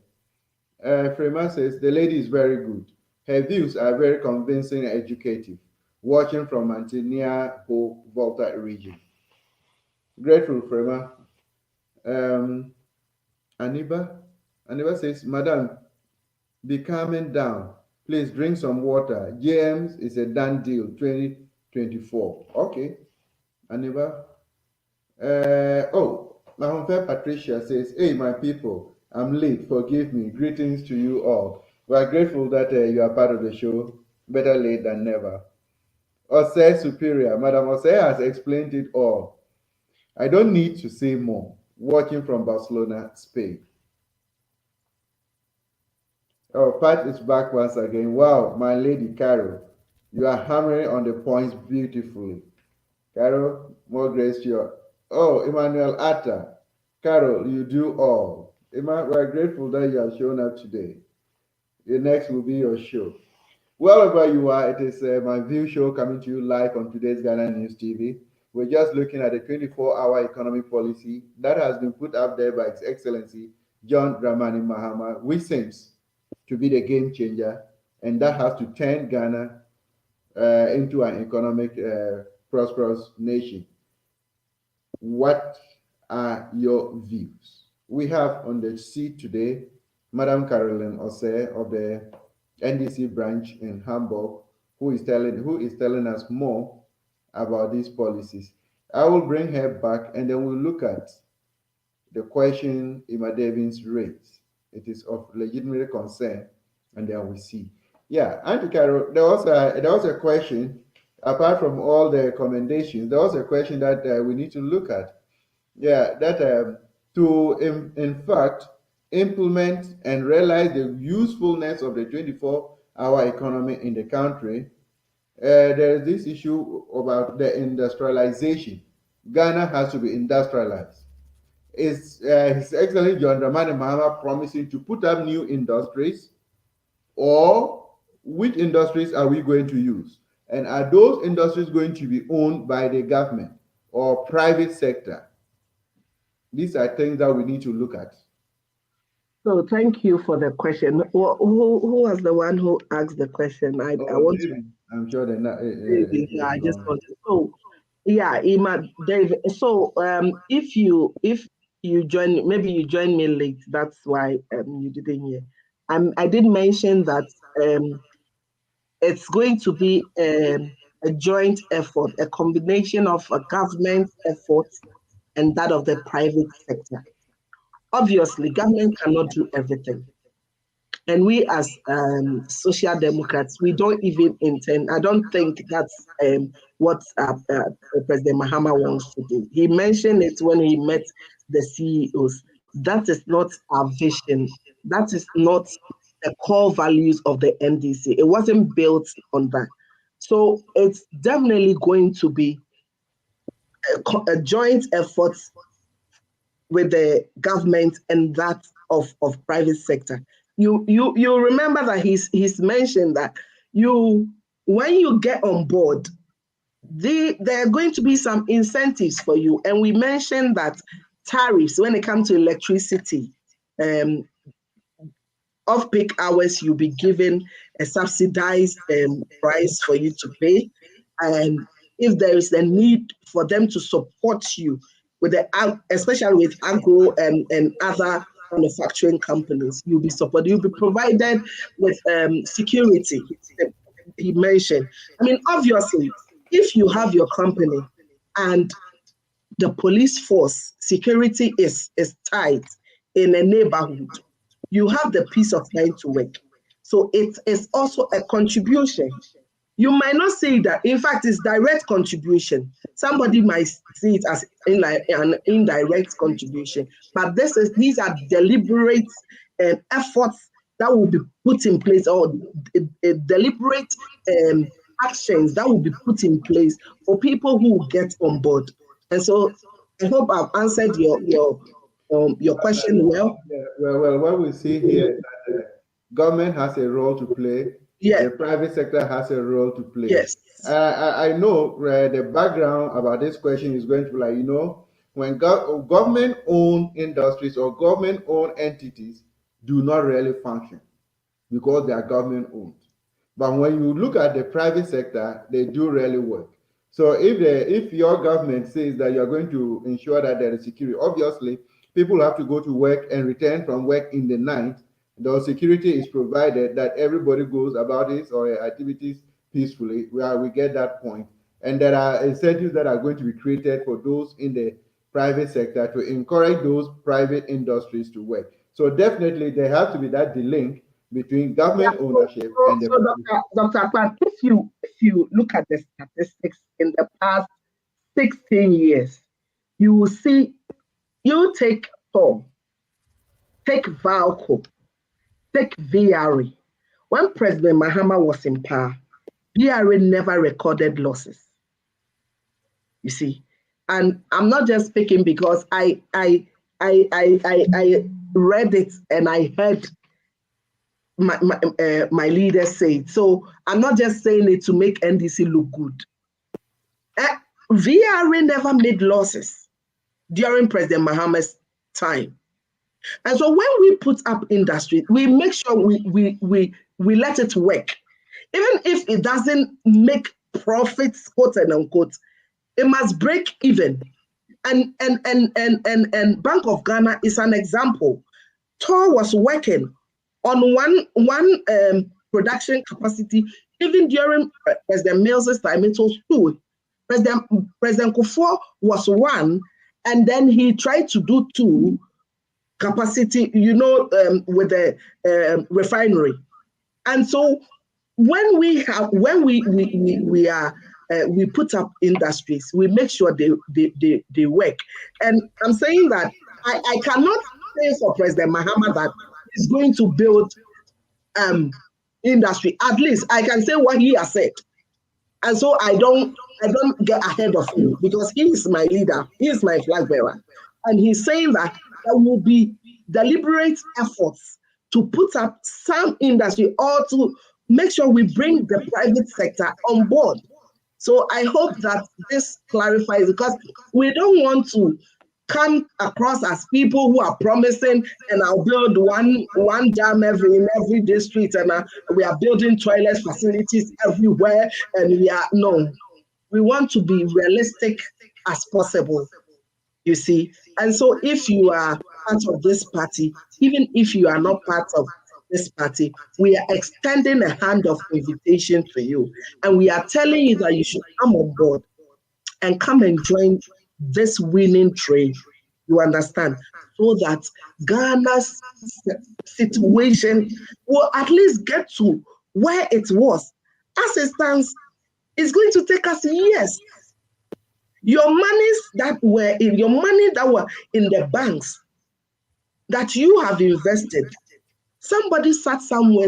Frema says, the lady is very good. Her views are very convincing and educative. Watching from Mantinia Ho Volta region. Grateful, Frema. Aniba says, Madam, be calming down. Please drink some water. JMs is a done deal, 2024. Okay. Aniba. My home fair Patricia says, hey, my people, I'm late. Forgive me. Greetings to you all. We are grateful that you are part of the show. Better late than never. Ose Superior. Madam Ose has explained it all. I don't need to say more. Watching from Barcelona, Spain. Oh, Pat is back once again. Wow, my lady Carol. You are hammering on the points beautifully. Carol, more grace to you. Oh, Emmanuel Atta. Carol, you do all. We're grateful that you have shown up today. The next will be your show. Wherever you are, it is my view show coming to you live on today's Ghana News TV. We're just looking at the 24-hour economy policy that has been put up there by His Excellency John Dramani Mahama, which seems to be the game changer, and that has to turn Ghana into an economic prosperous nation. What are your views? We have on the seat today Madam Caroline Ose of the NDC branch in Hamburg, who is telling us more about these policies. I will bring her back and then we'll look at the question Emma Devins raised. It is of legitimate concern, and then we see. Yeah, Auntie Carol, there was a question, apart from all the commendations, there was a question that we need to look at. Yeah, that in fact, implement and realize the usefulness of the 24-hour economy in the country, there is this issue about the industrialization. Ghana has to be industrialized. Is His Excellency John Dramani Mahama promising to put up new industries, or which industries are we going to use? And are those industries going to be owned by the government or private sector? These are things that we need to look at. So thank you for the question. Who was the one who asked the question? I want David. I'm sure they're not. I just want to. So yeah, Emma, David. So if you join, maybe you joined me late. That's why you didn't hear. I did mention that it's going to be a joint effort, a combination of a government effort and that of the private sector. Obviously, government cannot do everything. And we as social democrats, we don't even intend, I don't think that's what President Mahama wants to do. He mentioned it when he met the CEOs. That is not our vision That is not the core values of the NDC. It wasn't built on that. So it's definitely going to be a joint effort with the government and that of private sector. You remember that he's mentioned that when you get on board, there are going to be some incentives for you. And we mentioned that tariffs, when it comes to electricity, off-peak hours, you'll be given a subsidized price for you to pay. And if there is a need for them to support you with especially with agro and other manufacturing companies, you'll be supported. You'll be provided with security. He mentioned. I mean, obviously, if you have your company and the police force security is tight in a neighborhood, you have the peace of mind to work. So it is also a contribution. You might not see that. In fact, it's direct contribution. Somebody might see it as an indirect contribution, but these are deliberate efforts that will be put in place, or deliberate actions that will be put in place for people who get on board. And so I hope I've answered your question well. Well, what we see here is that the government has a role to play. Yes. The private sector has a role to play. Yes. I know the background about this question is going to be like, when government-owned industries or government-owned entities do not really function because they are government-owned. But when you look at the private sector, they do really work. So if your government says that you're going to ensure that there is security, obviously people have to go to work and return from work in the night. The security is provided that everybody goes about his or her activities peacefully, where we get that point. And there are incentives that are going to be created for those in the private sector to encourage those private industries to work. So definitely there has to be that link between government ownership and the Dr. Kwan, if you look at the statistics in the past 16 years, you will see, you take Tom, take Valco, take VRA. When President Mahama was in power, VRA never recorded losses. You see, and I'm not just speaking because I read it and I heard my leaders say it. So I'm not just saying it to make NDC look good. VRA never made losses during President Mahama's time. And so when we put up industry, we make sure we let it work. Even if it doesn't make profits, quote and unquote, it must break even. And Bank of Ghana is an example. TOR was working on one production capacity. Even during President Mills's time, it was two. President Kufuor was one, and then he tried to do two capacity, with the refinery. And so when we put up industries, we make sure they work. And I'm saying that I cannot say for President Mahama that he's going to build industry. At least I can say what he has said. And so I don't get ahead of him because he is my leader, he is my flag bearer. And he's saying that there will be deliberate efforts to put up some industry or to make sure we bring the private sector on board. So I hope that this clarifies, because we don't want to come across as people who are promising, and I'll build one dam in every district, and we are building toilet facilities everywhere, and we want to be realistic as possible, you see. And so if you are part of this party, even if you are not part of this party, we are extending a hand of invitation to you, and we are telling you that you should come on board and come and join this winning train. You understand? So that Ghana's situation will at least get to where it was. As it stands, it's going to take us years. Your money that were in the banks that you have invested, Somebody sat somewhere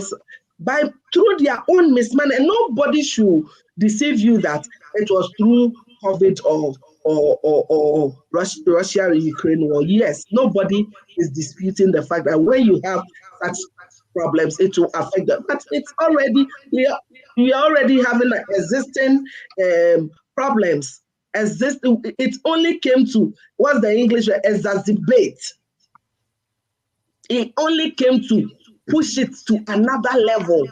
through their own mismanagement, and nobody should deceive you that it was through COVID or Russia Ukraine war. Yes, nobody is disputing the fact that when you have such problems, it will affect them. But it's already we are already having existing problems. It only came to what's the English exacerbate. It only came to push it to another level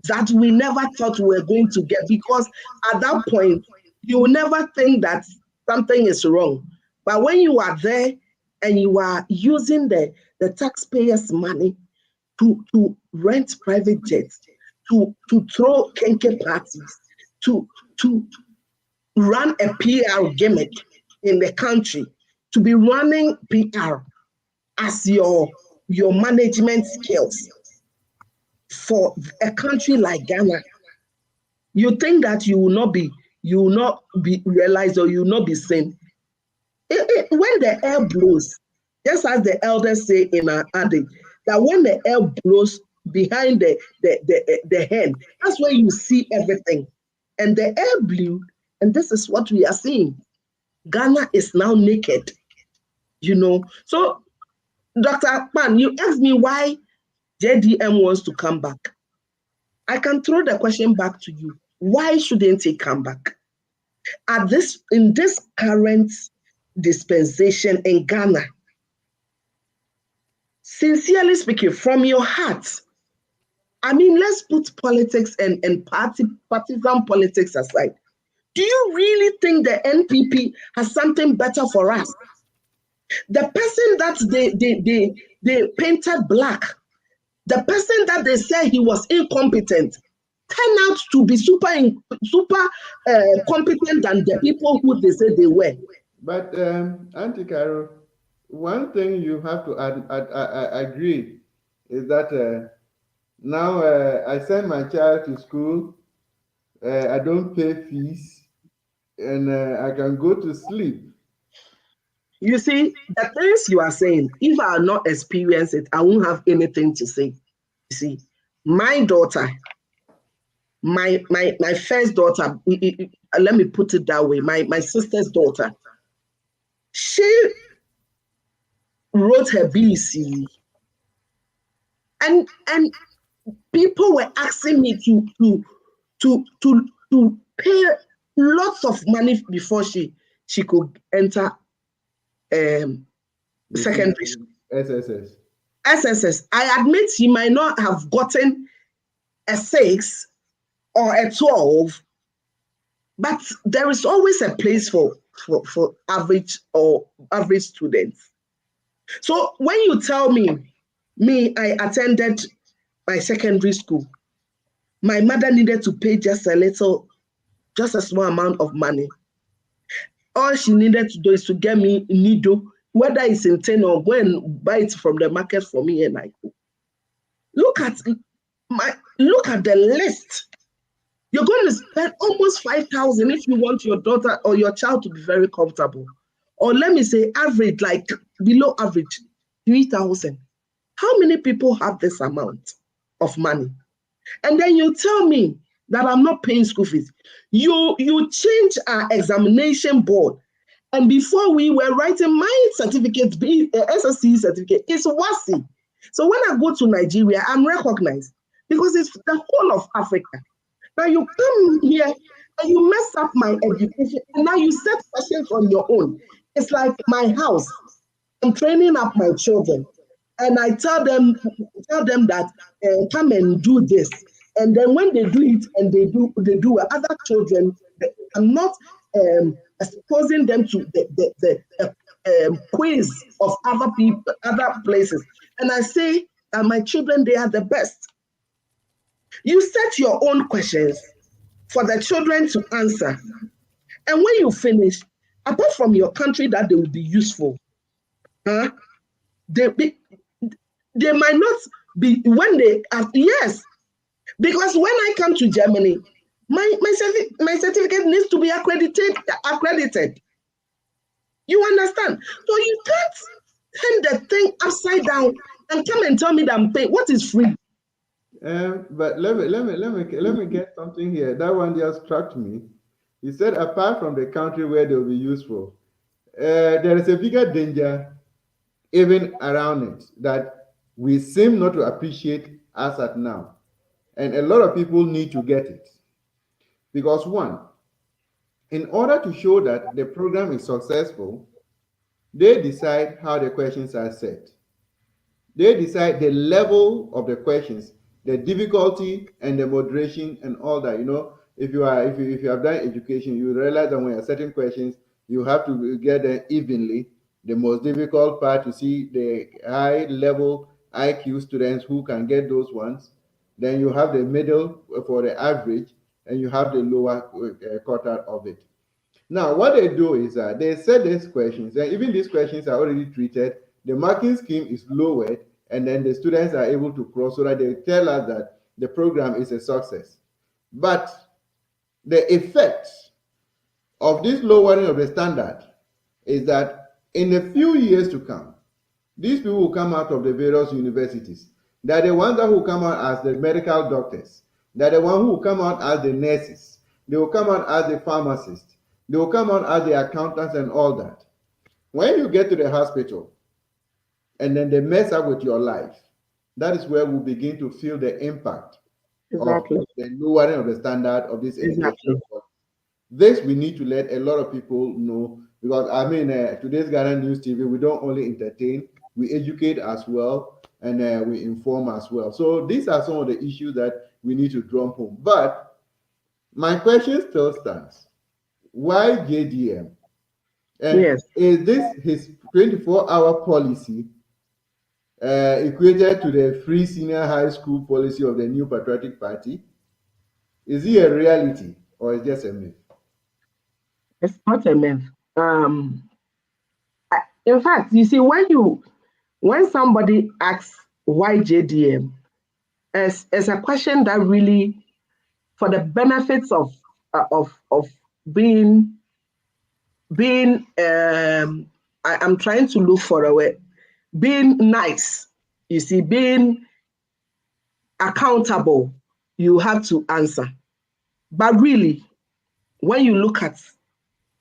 that we never thought we were going to get, because at that point, you will never think that something is wrong. But when you are there and you are using the taxpayers' money to rent private jets, to throw kenke parties, to run a PR gimmick in the country, to be running PR as your management skills for a country like Ghana, you think that you will not be realized, or you will not be seen. When the air blows, just as the elders say in our adage, that when the air blows behind the hen, that's where you see everything. And the air blew, and this is what we are seeing. Ghana is now naked, So, Dr. Pan, you asked me why JDM wants to come back. I can throw the question back to you. Why shouldn't he come back? In this current dispensation in Ghana, sincerely speaking, from your heart, I mean, let's put politics and partisan politics aside. Do you really think the NPP has something better for us? The person that they painted black, the person that they said he was incompetent, turned out to be super competent than the people who they said they were. But Auntie Carol, one thing you have to agree is that now I send my child to school, I don't pay fees, and I can go to sleep. You see, the things you are saying, if I are not experienced it, I won't have anything to say. You see, my daughter, my first daughter, let me put it that way, my sister's daughter, she wrote her BC, and people were asking me to pay lots of money before she could enter secondary school. SSS. I admit she might not have gotten a 6 or a 12, but there is always a place for average students. So when you tell me, I attended my secondary school, my mother needed to pay just a small amount of money. All she needed to do is to get me needle, whether it's in 10 or go and buy it from the market for me, and I go. Look at the list. You're going to spend almost 5,000 if you want your daughter or your child to be very comfortable. Or let me say average, like below average, 3,000. How many people have this amount of money? And then you tell me that I'm not paying school fees. You change our examination board. And before we were writing my certificate, SSC certificate, it's WASI. So when I go to Nigeria, I'm recognized because it's the whole of Africa. Now you come here and you mess up my education, and now you set questions on your own. It's like my house. I'm training up my children, and I tell them that come and do this. And then when they do it and they do other children, I'm not exposing them to the quiz of other people, other places. And I say that my children, they are the best. You set your own questions for the children to answer. And when you finish, apart from your country that they will be useful, they might not be when they are, yes. Because when I come to Germany, my certificate needs to be accredited. You understand? So you can't turn the thing upside down and come and tell me that I'm paying. What is free? But let me get something here. That one just struck me. He said, apart from the country where they'll be useful, there is a bigger danger even around it that we seem not to appreciate as at now. And a lot of people need to get it. Because one, in order to show that the program is successful, they decide how the questions are set. They decide the level of the questions, the difficulty and the moderation and all that. If you have done education, you realize that when you're setting questions, you have to get them evenly. The most difficult part to see the high level IQ students who can get those ones. Then you have the middle for the average, and you have the lower quarter of it. Now, what they do is they set these questions, and even these questions are already treated. The marking scheme is lowered, and then the students are able to cross so that they tell us that the program is a success. But the effect of this lowering of the standard is that in a few years to come, these people will come out of the various universities. They're the ones that will come out as the medical doctors. They're the ones who will come out as the nurses. They will come out as the pharmacists. They will come out as the accountants and all that. When you get to the hospital and then they mess up with your life, that is where we begin to feel the impact of the lowering of the standard of this education. This we need to let a lot of people know, because today's Ghana News TV, we don't only entertain, we educate as well, and we inform as well. So these are some of the issues that we need to drum home. But my question still stands. Why JDM? And Yes. Is this his 24-hour policy equated to the free senior high school policy of the New Patriotic Party? Is it a reality or is it just a myth? It's not a myth. In fact, you see, when somebody asks why JDM, it's a question that really, for the benefits of being I'm trying to look for a way, being nice, you see, being accountable, you have to answer. But really, when you look at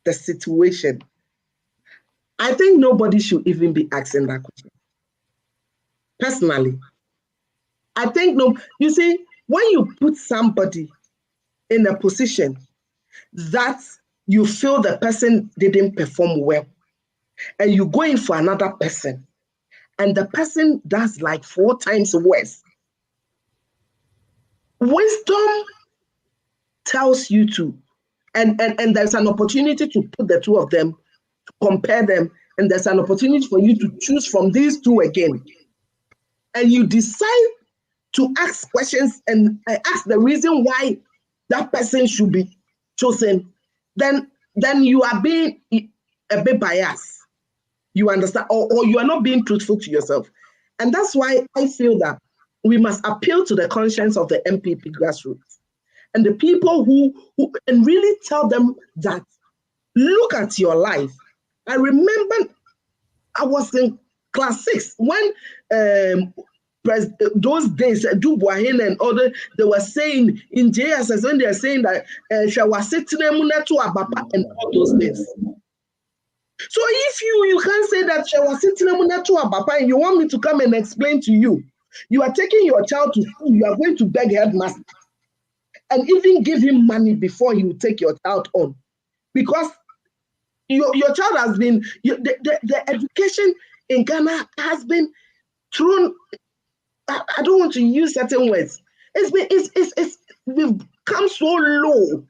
the situation, I think nobody should even be asking that question. Personally, I think no. You see, when you put somebody in a position that you feel the person didn't perform well, and you go in for another person, and the person does like 4 times worse, wisdom tells you to, and there's an opportunity to put the two of them, to compare them, and there's an opportunity for you to choose from these two again. And you decide to ask questions and ask the reason why that person should be chosen, then you are being a bit biased. You understand? Or you are not being truthful to yourself. And that's why I feel that we must appeal to the conscience of the MPP grassroots and the people who and really tell them that, look at your life. I remember I was in class 6 when those days, Dubois and other, they were saying in JSS, when they are saying that and all those things. So if you can't say that and you want me to come and explain to you, you are taking your child to school, you are going to beg headmaster and even give him money before he will take your child on, because your child has been, the education in Ghana has been thrown. I don't want to use certain words. We've come so low.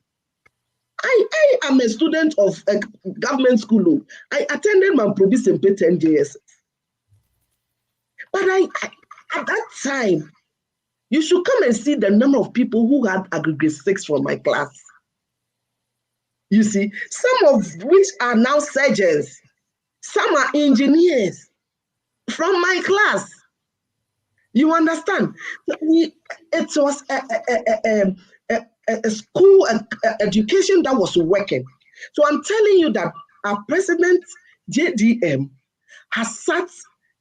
I am a student of a government school. I attended Mamprobi St. 10 JS. But at that time, you should come and see the number of people who had aggregate 6 from my class. You see, some of which are now surgeons, some are engineers from my class. You understand? It was a school education that was working. So I'm telling you that our president, JDM, has sat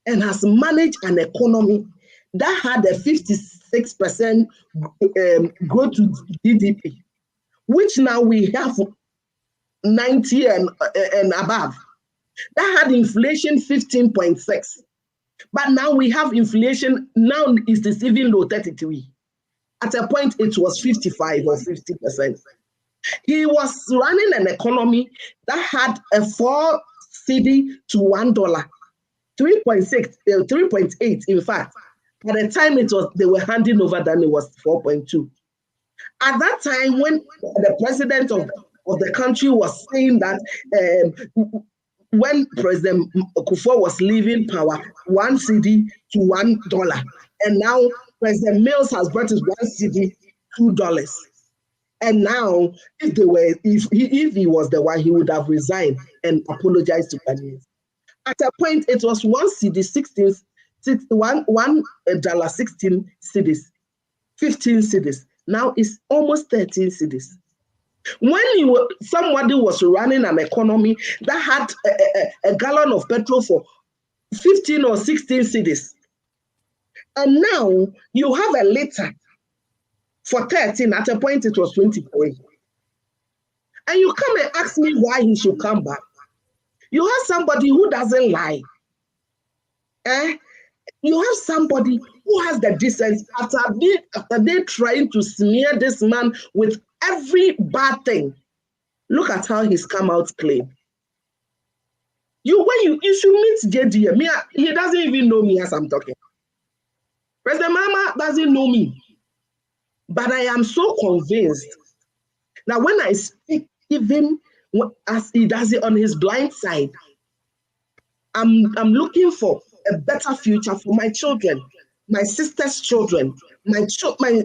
and has managed an economy that had a 56% growth to GDP, which now we have 90 and above. That had inflation 15.6. But now we have inflation, now it is even low 33. At a point, it was 55 or 50%. He was running an economy that had a 4 cedi to $1, 3.6, 3.8, in fact. By the time they were handing over, then it was 4.2. At that time, when the president of the country was saying that when President Kufuor was leaving power, 1 cedi to $1, and now President Mills has brought his 1 cedi, $2. And now, if he was the one, he would have resigned and apologized to Ghanaians. At a point, it was 1 cedi, $1.16 cedis, 15 cedis. Now it's almost 13 cedis. When somebody was running an economy that had a gallon of petrol for 15 or 16 cedis, and now you have a liter for 13, at a point it was 23. And you come and ask me why he should come back. You have somebody who doesn't lie. You have somebody who has the decency after they trying to smear this man with every bad thing. Look at how he's come out clean. When you should meet JD, he doesn't even know me as I'm talking. President Mama doesn't know me. But I am so convinced that when I speak, even as he does it on his blind side, I'm looking for a better future for my children, my sister's children, my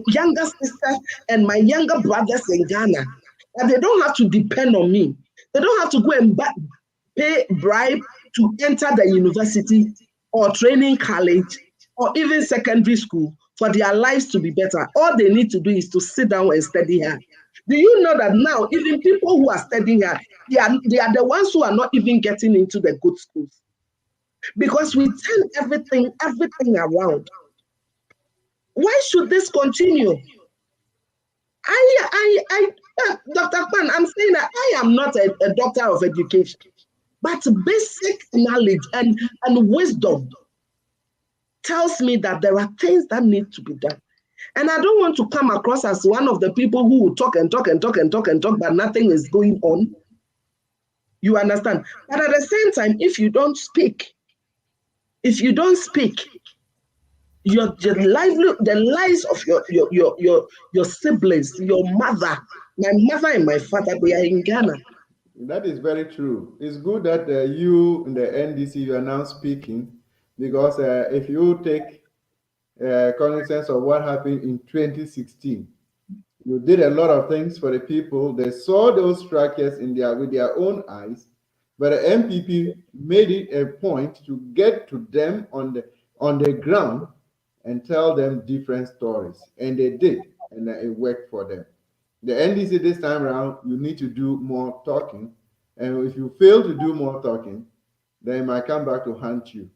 younger sister and my younger brothers in Ghana. That they don't have to depend on me. They don't have to go and pay bribe to enter the university or training college or even secondary school for their lives to be better. All they need to do is to sit down and study hard. Do you know that now even people who are studying hard, they are the ones who are not even getting into the good schools? Because we turn everything around. Why should this continue? Dr. Kwan, I'm saying that I am not a doctor of education, but basic knowledge and wisdom tells me that there are things that need to be done. And I don't want to come across as one of the people who will talk and talk, but nothing is going on. You understand? But at the same time, if you don't speak, the lives of your siblings, your mother, my mother and my father, they are in Ghana. That is very true. It's good that you in the NDC, you are now speaking, because if you take cognizance of what happened in 2016, you did a lot of things for the people. They saw those strikers with their own eyes, but the MPP made it a point to get to them on the ground and tell them different stories, and they did, and it worked for them. The NDC this time around, you need to do more talking, and if you fail to do more talking, they might come back to hunt you.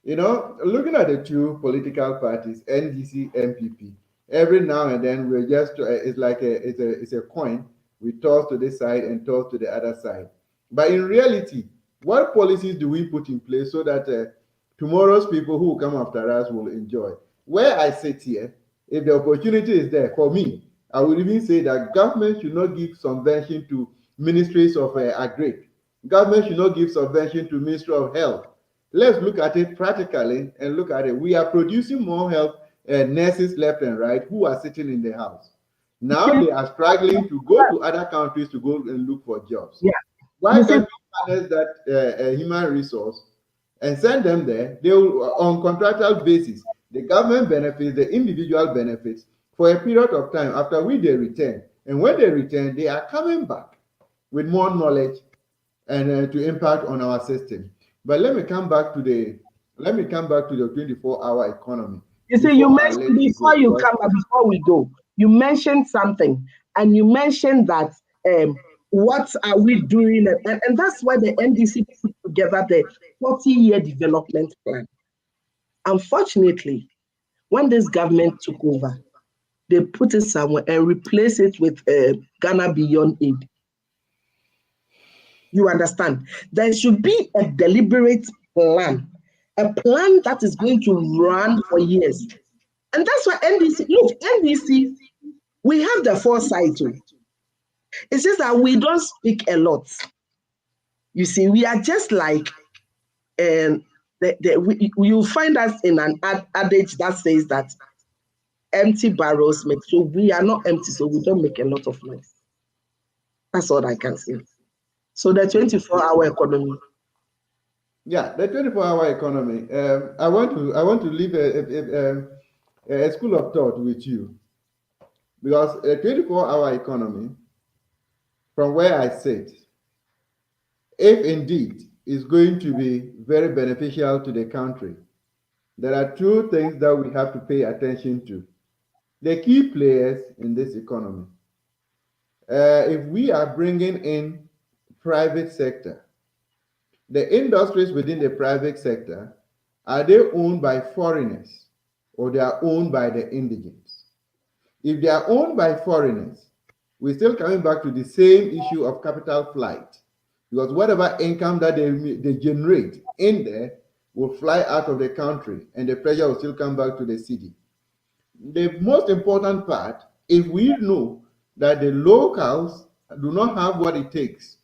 You know, looking at the two political parties, NDC, MPP, every now and then we're just, it's like it's a coin. We toss to this side and toss to the other side. But in reality, what policies do we put in place so that tomorrow's people who will come after us will enjoy? Where I sit here, if the opportunity is there, for me, I would even say that government should not give subvention to ministries of agri. Government should not give subvention to Ministry of Health. Let's look at it practically and look at it. We are producing more health nurses left and right who are sitting in the house. Now they are struggling to go to other countries to go and look for jobs. Yeah. Why can't we harness that human resource and send them there? They will, on contractual basis, the government benefits, the individual benefits for a period of time after they return. And when they return, they are coming back with more knowledge and to impact on our system. But let me come back to the 24-hour economy. You see, you mentioned before we go, you mentioned something, and you mentioned that what are we doing? And that's why the NDC put together the 40-year development plan. Unfortunately, when this government took over, they put it somewhere and replaced it with Ghana Beyond Aid. You understand? There should be a deliberate plan, a plan that is going to run for years. And that's why NDC, we have the foresight. It's just that we don't speak a lot. You see, we are just like, you'll find us in an adage that says that empty barrels make, so we are not empty, so we don't make a lot of noise. That's all I can say. So the 24-hour economy. Yeah, the 24-hour economy. I want to leave a school of thought with you, because a 24-hour economy, from where I sit, if indeed is going to be very beneficial to the country, there are two things that we have to pay attention to. The key players in this economy. If we are bringing in private sector, the industries within the private sector, are they owned by foreigners or they are owned by the indigents? If they are owned by foreigners, we're still coming back to the same issue of capital flight, because whatever income that they generate in there will fly out of the country and the pressure will still come back to the city. The most important part, if we know that the locals do not have what it takes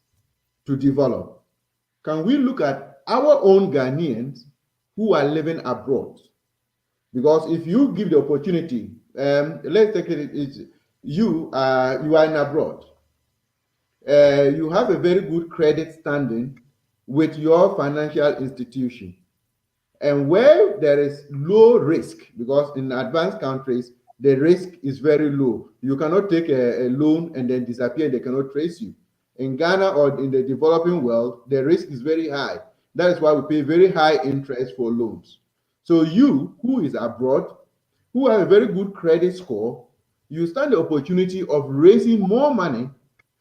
to develop, can we look at our own Ghanaians who are living abroad? Because if you give the opportunity, let's take it, you are in abroad. You have a very good credit standing with your financial institution. And where there is low risk, because in advanced countries, the risk is very low. You cannot take a loan and then disappear, they cannot trace you. In Ghana or in the developing world, the risk is very high. That is why we pay very high interest for loans. So you, who is abroad, who have a very good credit score, you stand the opportunity of raising more money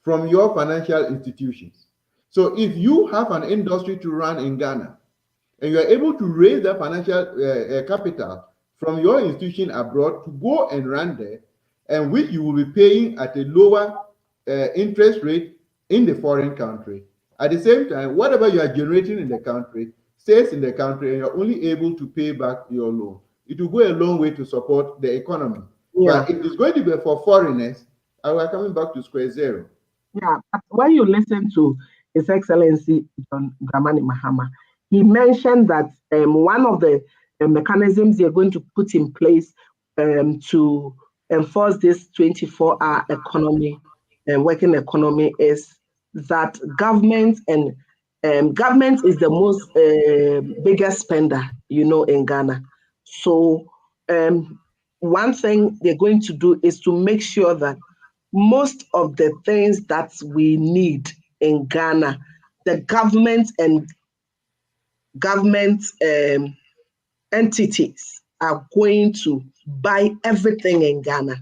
from your financial institutions. So if you have an industry to run in Ghana, and you are able to raise that financial capital from your institution abroad to go and run there, and which you will be paying at a lower interest rate in the foreign country. At the same time, whatever you are generating in the country stays in the country, and you're only able to pay back your loan. It will go a long way to support the economy. Yeah. But if it's going to be for foreigners, we are coming back to square zero. Yeah, but when you listen to His Excellency John Dramani Mahama, he mentioned that one of the mechanisms they're going to put in place to enforce this 24-hour economy and working economy is that government is the most biggest spender, in Ghana. So one thing they're going to do is to make sure that most of the things that we need in Ghana, the government and government entities are going to buy everything in Ghana.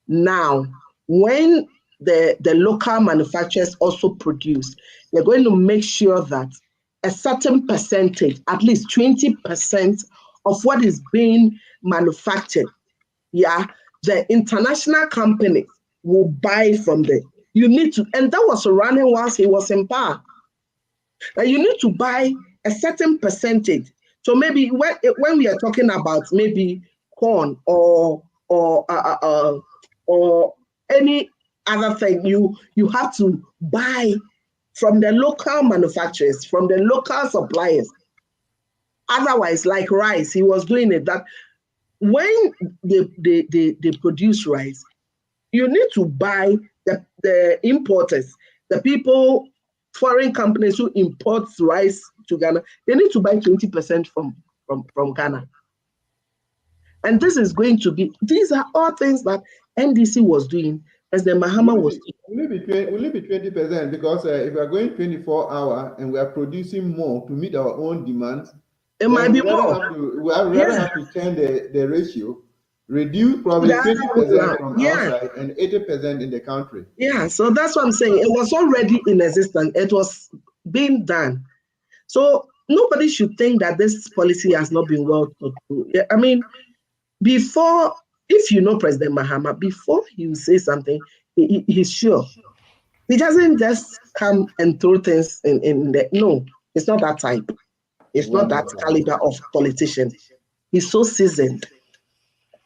Now, when the local manufacturers also produce, they're going to make sure that a certain percentage, at least 20% of what is being manufactured, the international companies will buy from there. You need to, and that was running once he was in power. Now you need to buy a certain percentage. So maybe when we are talking about maybe corn or any other thing, you have to buy from the local manufacturers, from the local suppliers. Otherwise, like rice, he was doing it that when they produce rice, you need to buy the importers, the people, foreign companies who import rice to Ghana, they need to buy 20% from Ghana. And this is going to be, these are all things that NDC was doing as the Mahama was doing. Will it be 20%? Because if we are going 24 hours and we are producing more to meet our own demands, it might be more. We rather have to turn the ratio, reduce probably 50% from outside and 80% in the country. Yeah, so that's what I'm saying. It was already in existence. It was being done. So nobody should think that this policy has not been well thought through. I mean, before, if you know President Mahama, before he will say something, he's sure. He doesn't just come and throw things in the, no, it's not that type. It's not that Wonderful. caliber of politician. He's so seasoned.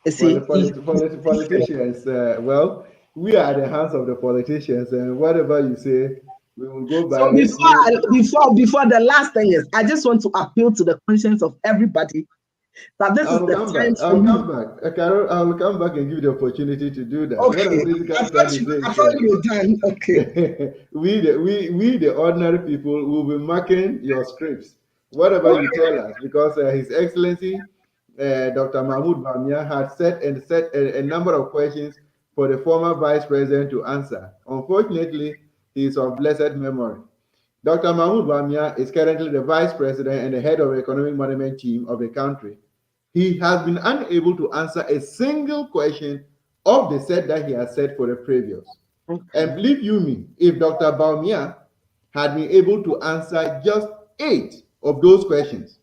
You Well, see, the politicians, well, we are the hands of the politicians, and whatever you say, we will go by. so before the last thing is, I just want to appeal to the conscience of everybody that this is I'll the come time back. for I'll you. come back. Carol, I'll come back and give you the opportunity to do that. What I'm Okay, basically I trying thought to you, say I is thought you were done. Okay. we the ordinary people will be marking your scripts, whatever you tell us, because His Excellency Dr. Mahmoud Bamia had set a number of questions for the former Vice President to answer. Unfortunately, he is of blessed memory. Dr. Mahmoud Bamia is currently the Vice President and the head of the Economic Management Team of the country. He has been unable to answer a single question of the set that he has set for the previous. Okay. And believe you me, if Dr. Bamia had been able to answer just 8 of those questions,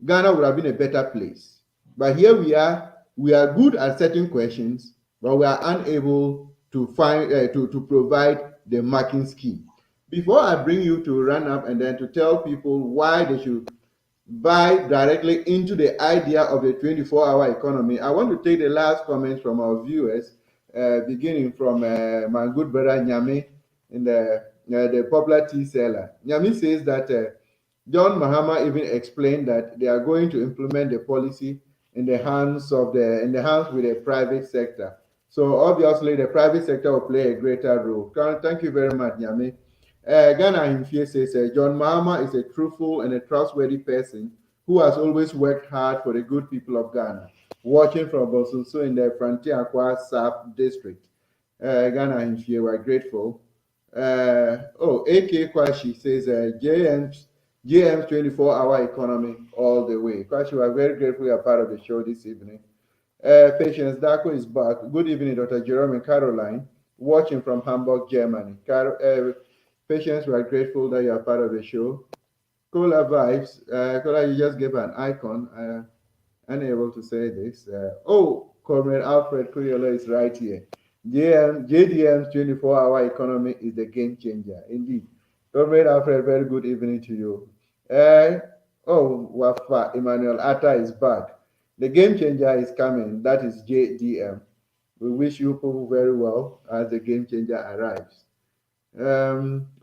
Ghana would have been a better place. But here we are good at setting questions, but we are unable to find to provide the marking scheme. Before I bring you to run up and then to tell people why they should buy directly into the idea of the 24-hour economy, I want to take the last comments from our viewers, beginning from my good brother Nyame in the popular tea seller. Nyame says that John Mahama even explained that they are going to implement the policy in the hands with the private sector. So obviously the private sector will play a greater role. Thank you very much, Nyame. Ghana Himfie says John Mahama is a truthful and a trustworthy person who has always worked hard for the good people of Ghana. Watching from Bosunso in the Frontier Aqua Sap district. Ghana Himfie, we're grateful. AK Kwashi says JM's 24-hour economy all the way. Kwashi, we're very grateful you're part of the show this evening. Patience Dako is back. Good evening, Dr. Jerome and Caroline, watching from Hamburg, Germany. Patience, we are grateful that you are part of the show. Cola Vibes, Cola, you just gave an icon. Unable to say this. Comrade Alfred Kuriola is right here. JDM's 24-hour economy is the game changer. Indeed. Comrade Alfred, very good evening to you. Wafa Emmanuel Atta is back. The game changer is coming. That is JDM. We wish you people very well as the game changer arrives.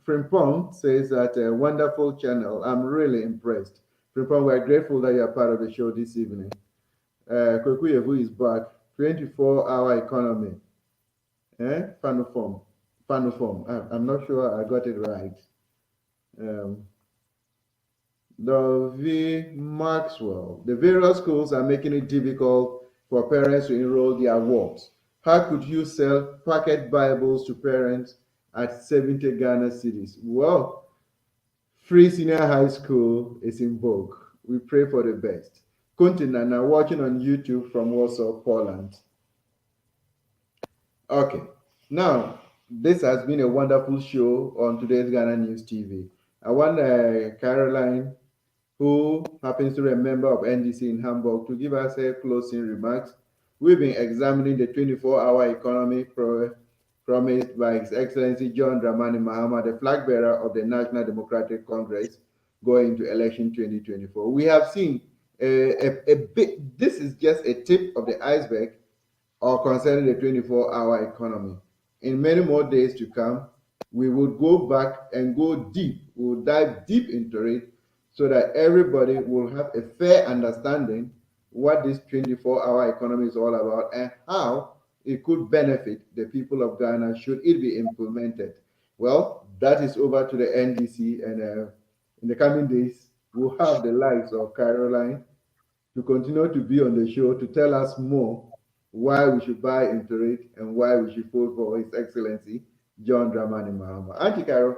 Frimpong says that a wonderful channel. I'm really impressed. Frimpong, we're grateful that you're part of the show this evening. Kwekuyevu is back. 24-hour economy. Fanuform. I'm not sure I got it right. Dovi Maxwell. The various schools are making it difficult for parents to enroll their wards. How could you sell pocket Bibles to parents at 70 Ghana cities? Well, free senior high school is in vogue. We pray for the best. Continent now watching on YouTube from Warsaw, Poland. Okay, now this has been a wonderful show on today's Ghana News TV. I want Caroline, who happens to be a member of NDC in Hamburg, to give us her closing remarks. We've been examining the 24-hour economy promised by His Excellency John Dramani Mahama, the flag bearer of the National Democratic Congress, going into election 2024. We have seen a bit, this is just a tip of the iceberg concerning the 24-hour economy. In many more days to come, we will go back and go deep. We'll dive deep into it so that everybody will have a fair understanding what this 24-hour economy is all about and how it could benefit the people of Ghana should it be implemented. Well, that is over to the NDC, and in the coming days, we'll have the likes of Caroline to continue to be on the show to tell us more why we should buy into it and why we should vote for His Excellency John Dramani Mahama. Auntie Carol,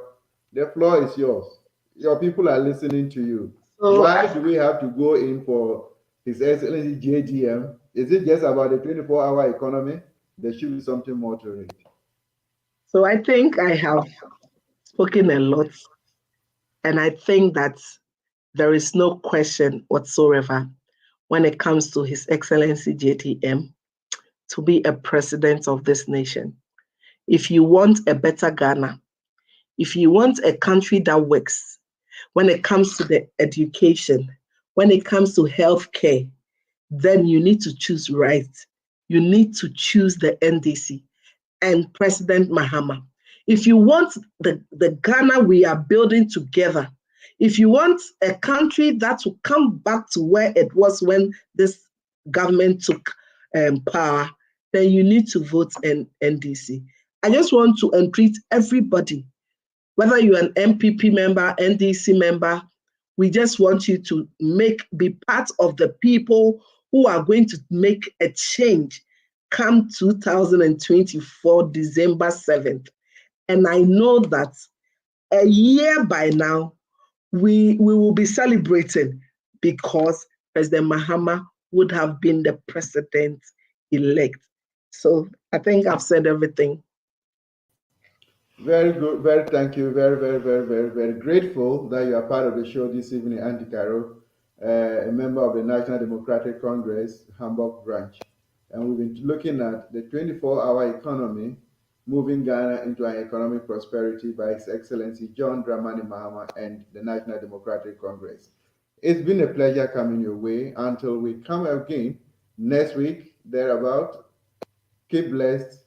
the floor is yours. Your people are listening to you. So, why do we have to go in for His Excellency JDM? Is it just about the 24-hour economy? There should be something more to it. So I think I have spoken a lot, and I think that there is no question whatsoever when it comes to His Excellency JTM to be a president of this nation. If you want a better Ghana, if you want a country that works, when it comes to the education, when it comes to healthcare, then you need to choose right. You need to choose the NDC and President Mahama. If you want the Ghana we are building together, if you want a country that will come back to where it was when this government took power, then you need to vote NDC. I just want to entreat everybody, whether you're an MPP member, NDC member, we just want you to be part of the people who are going to make a change come 2024, December 7th. And I know that a year by now, we will be celebrating because President Mahama would have been the president-elect. So I think I've said everything. Very good. Thank you. Very grateful that you are part of the show this evening, Auntie Carol, a member of the National Democratic Congress, Hamburg branch. And we've been looking at the 24-hour economy, moving Ghana into an economic prosperity by His Excellency John Dramani Mahama and the National Democratic Congress. It's been a pleasure coming your way. Until we come again next week, thereabout, keep blessed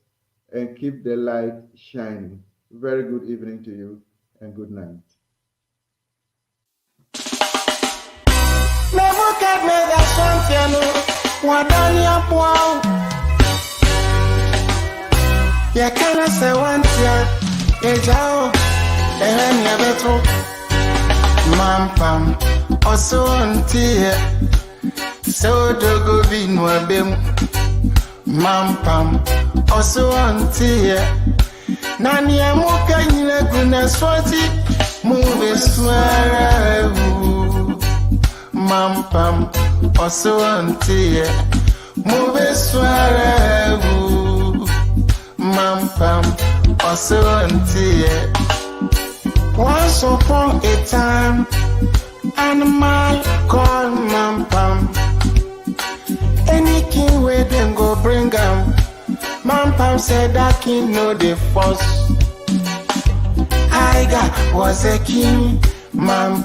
and keep the light shining. Very good evening to you and good night. Nani amuka nyile guna swati move swara mampam oso antie move swara mampam oso antie. Once upon a time animal called mampam, any king where them go bring 'em. Mampam said that king know the force. Aiga was a king, Mampam.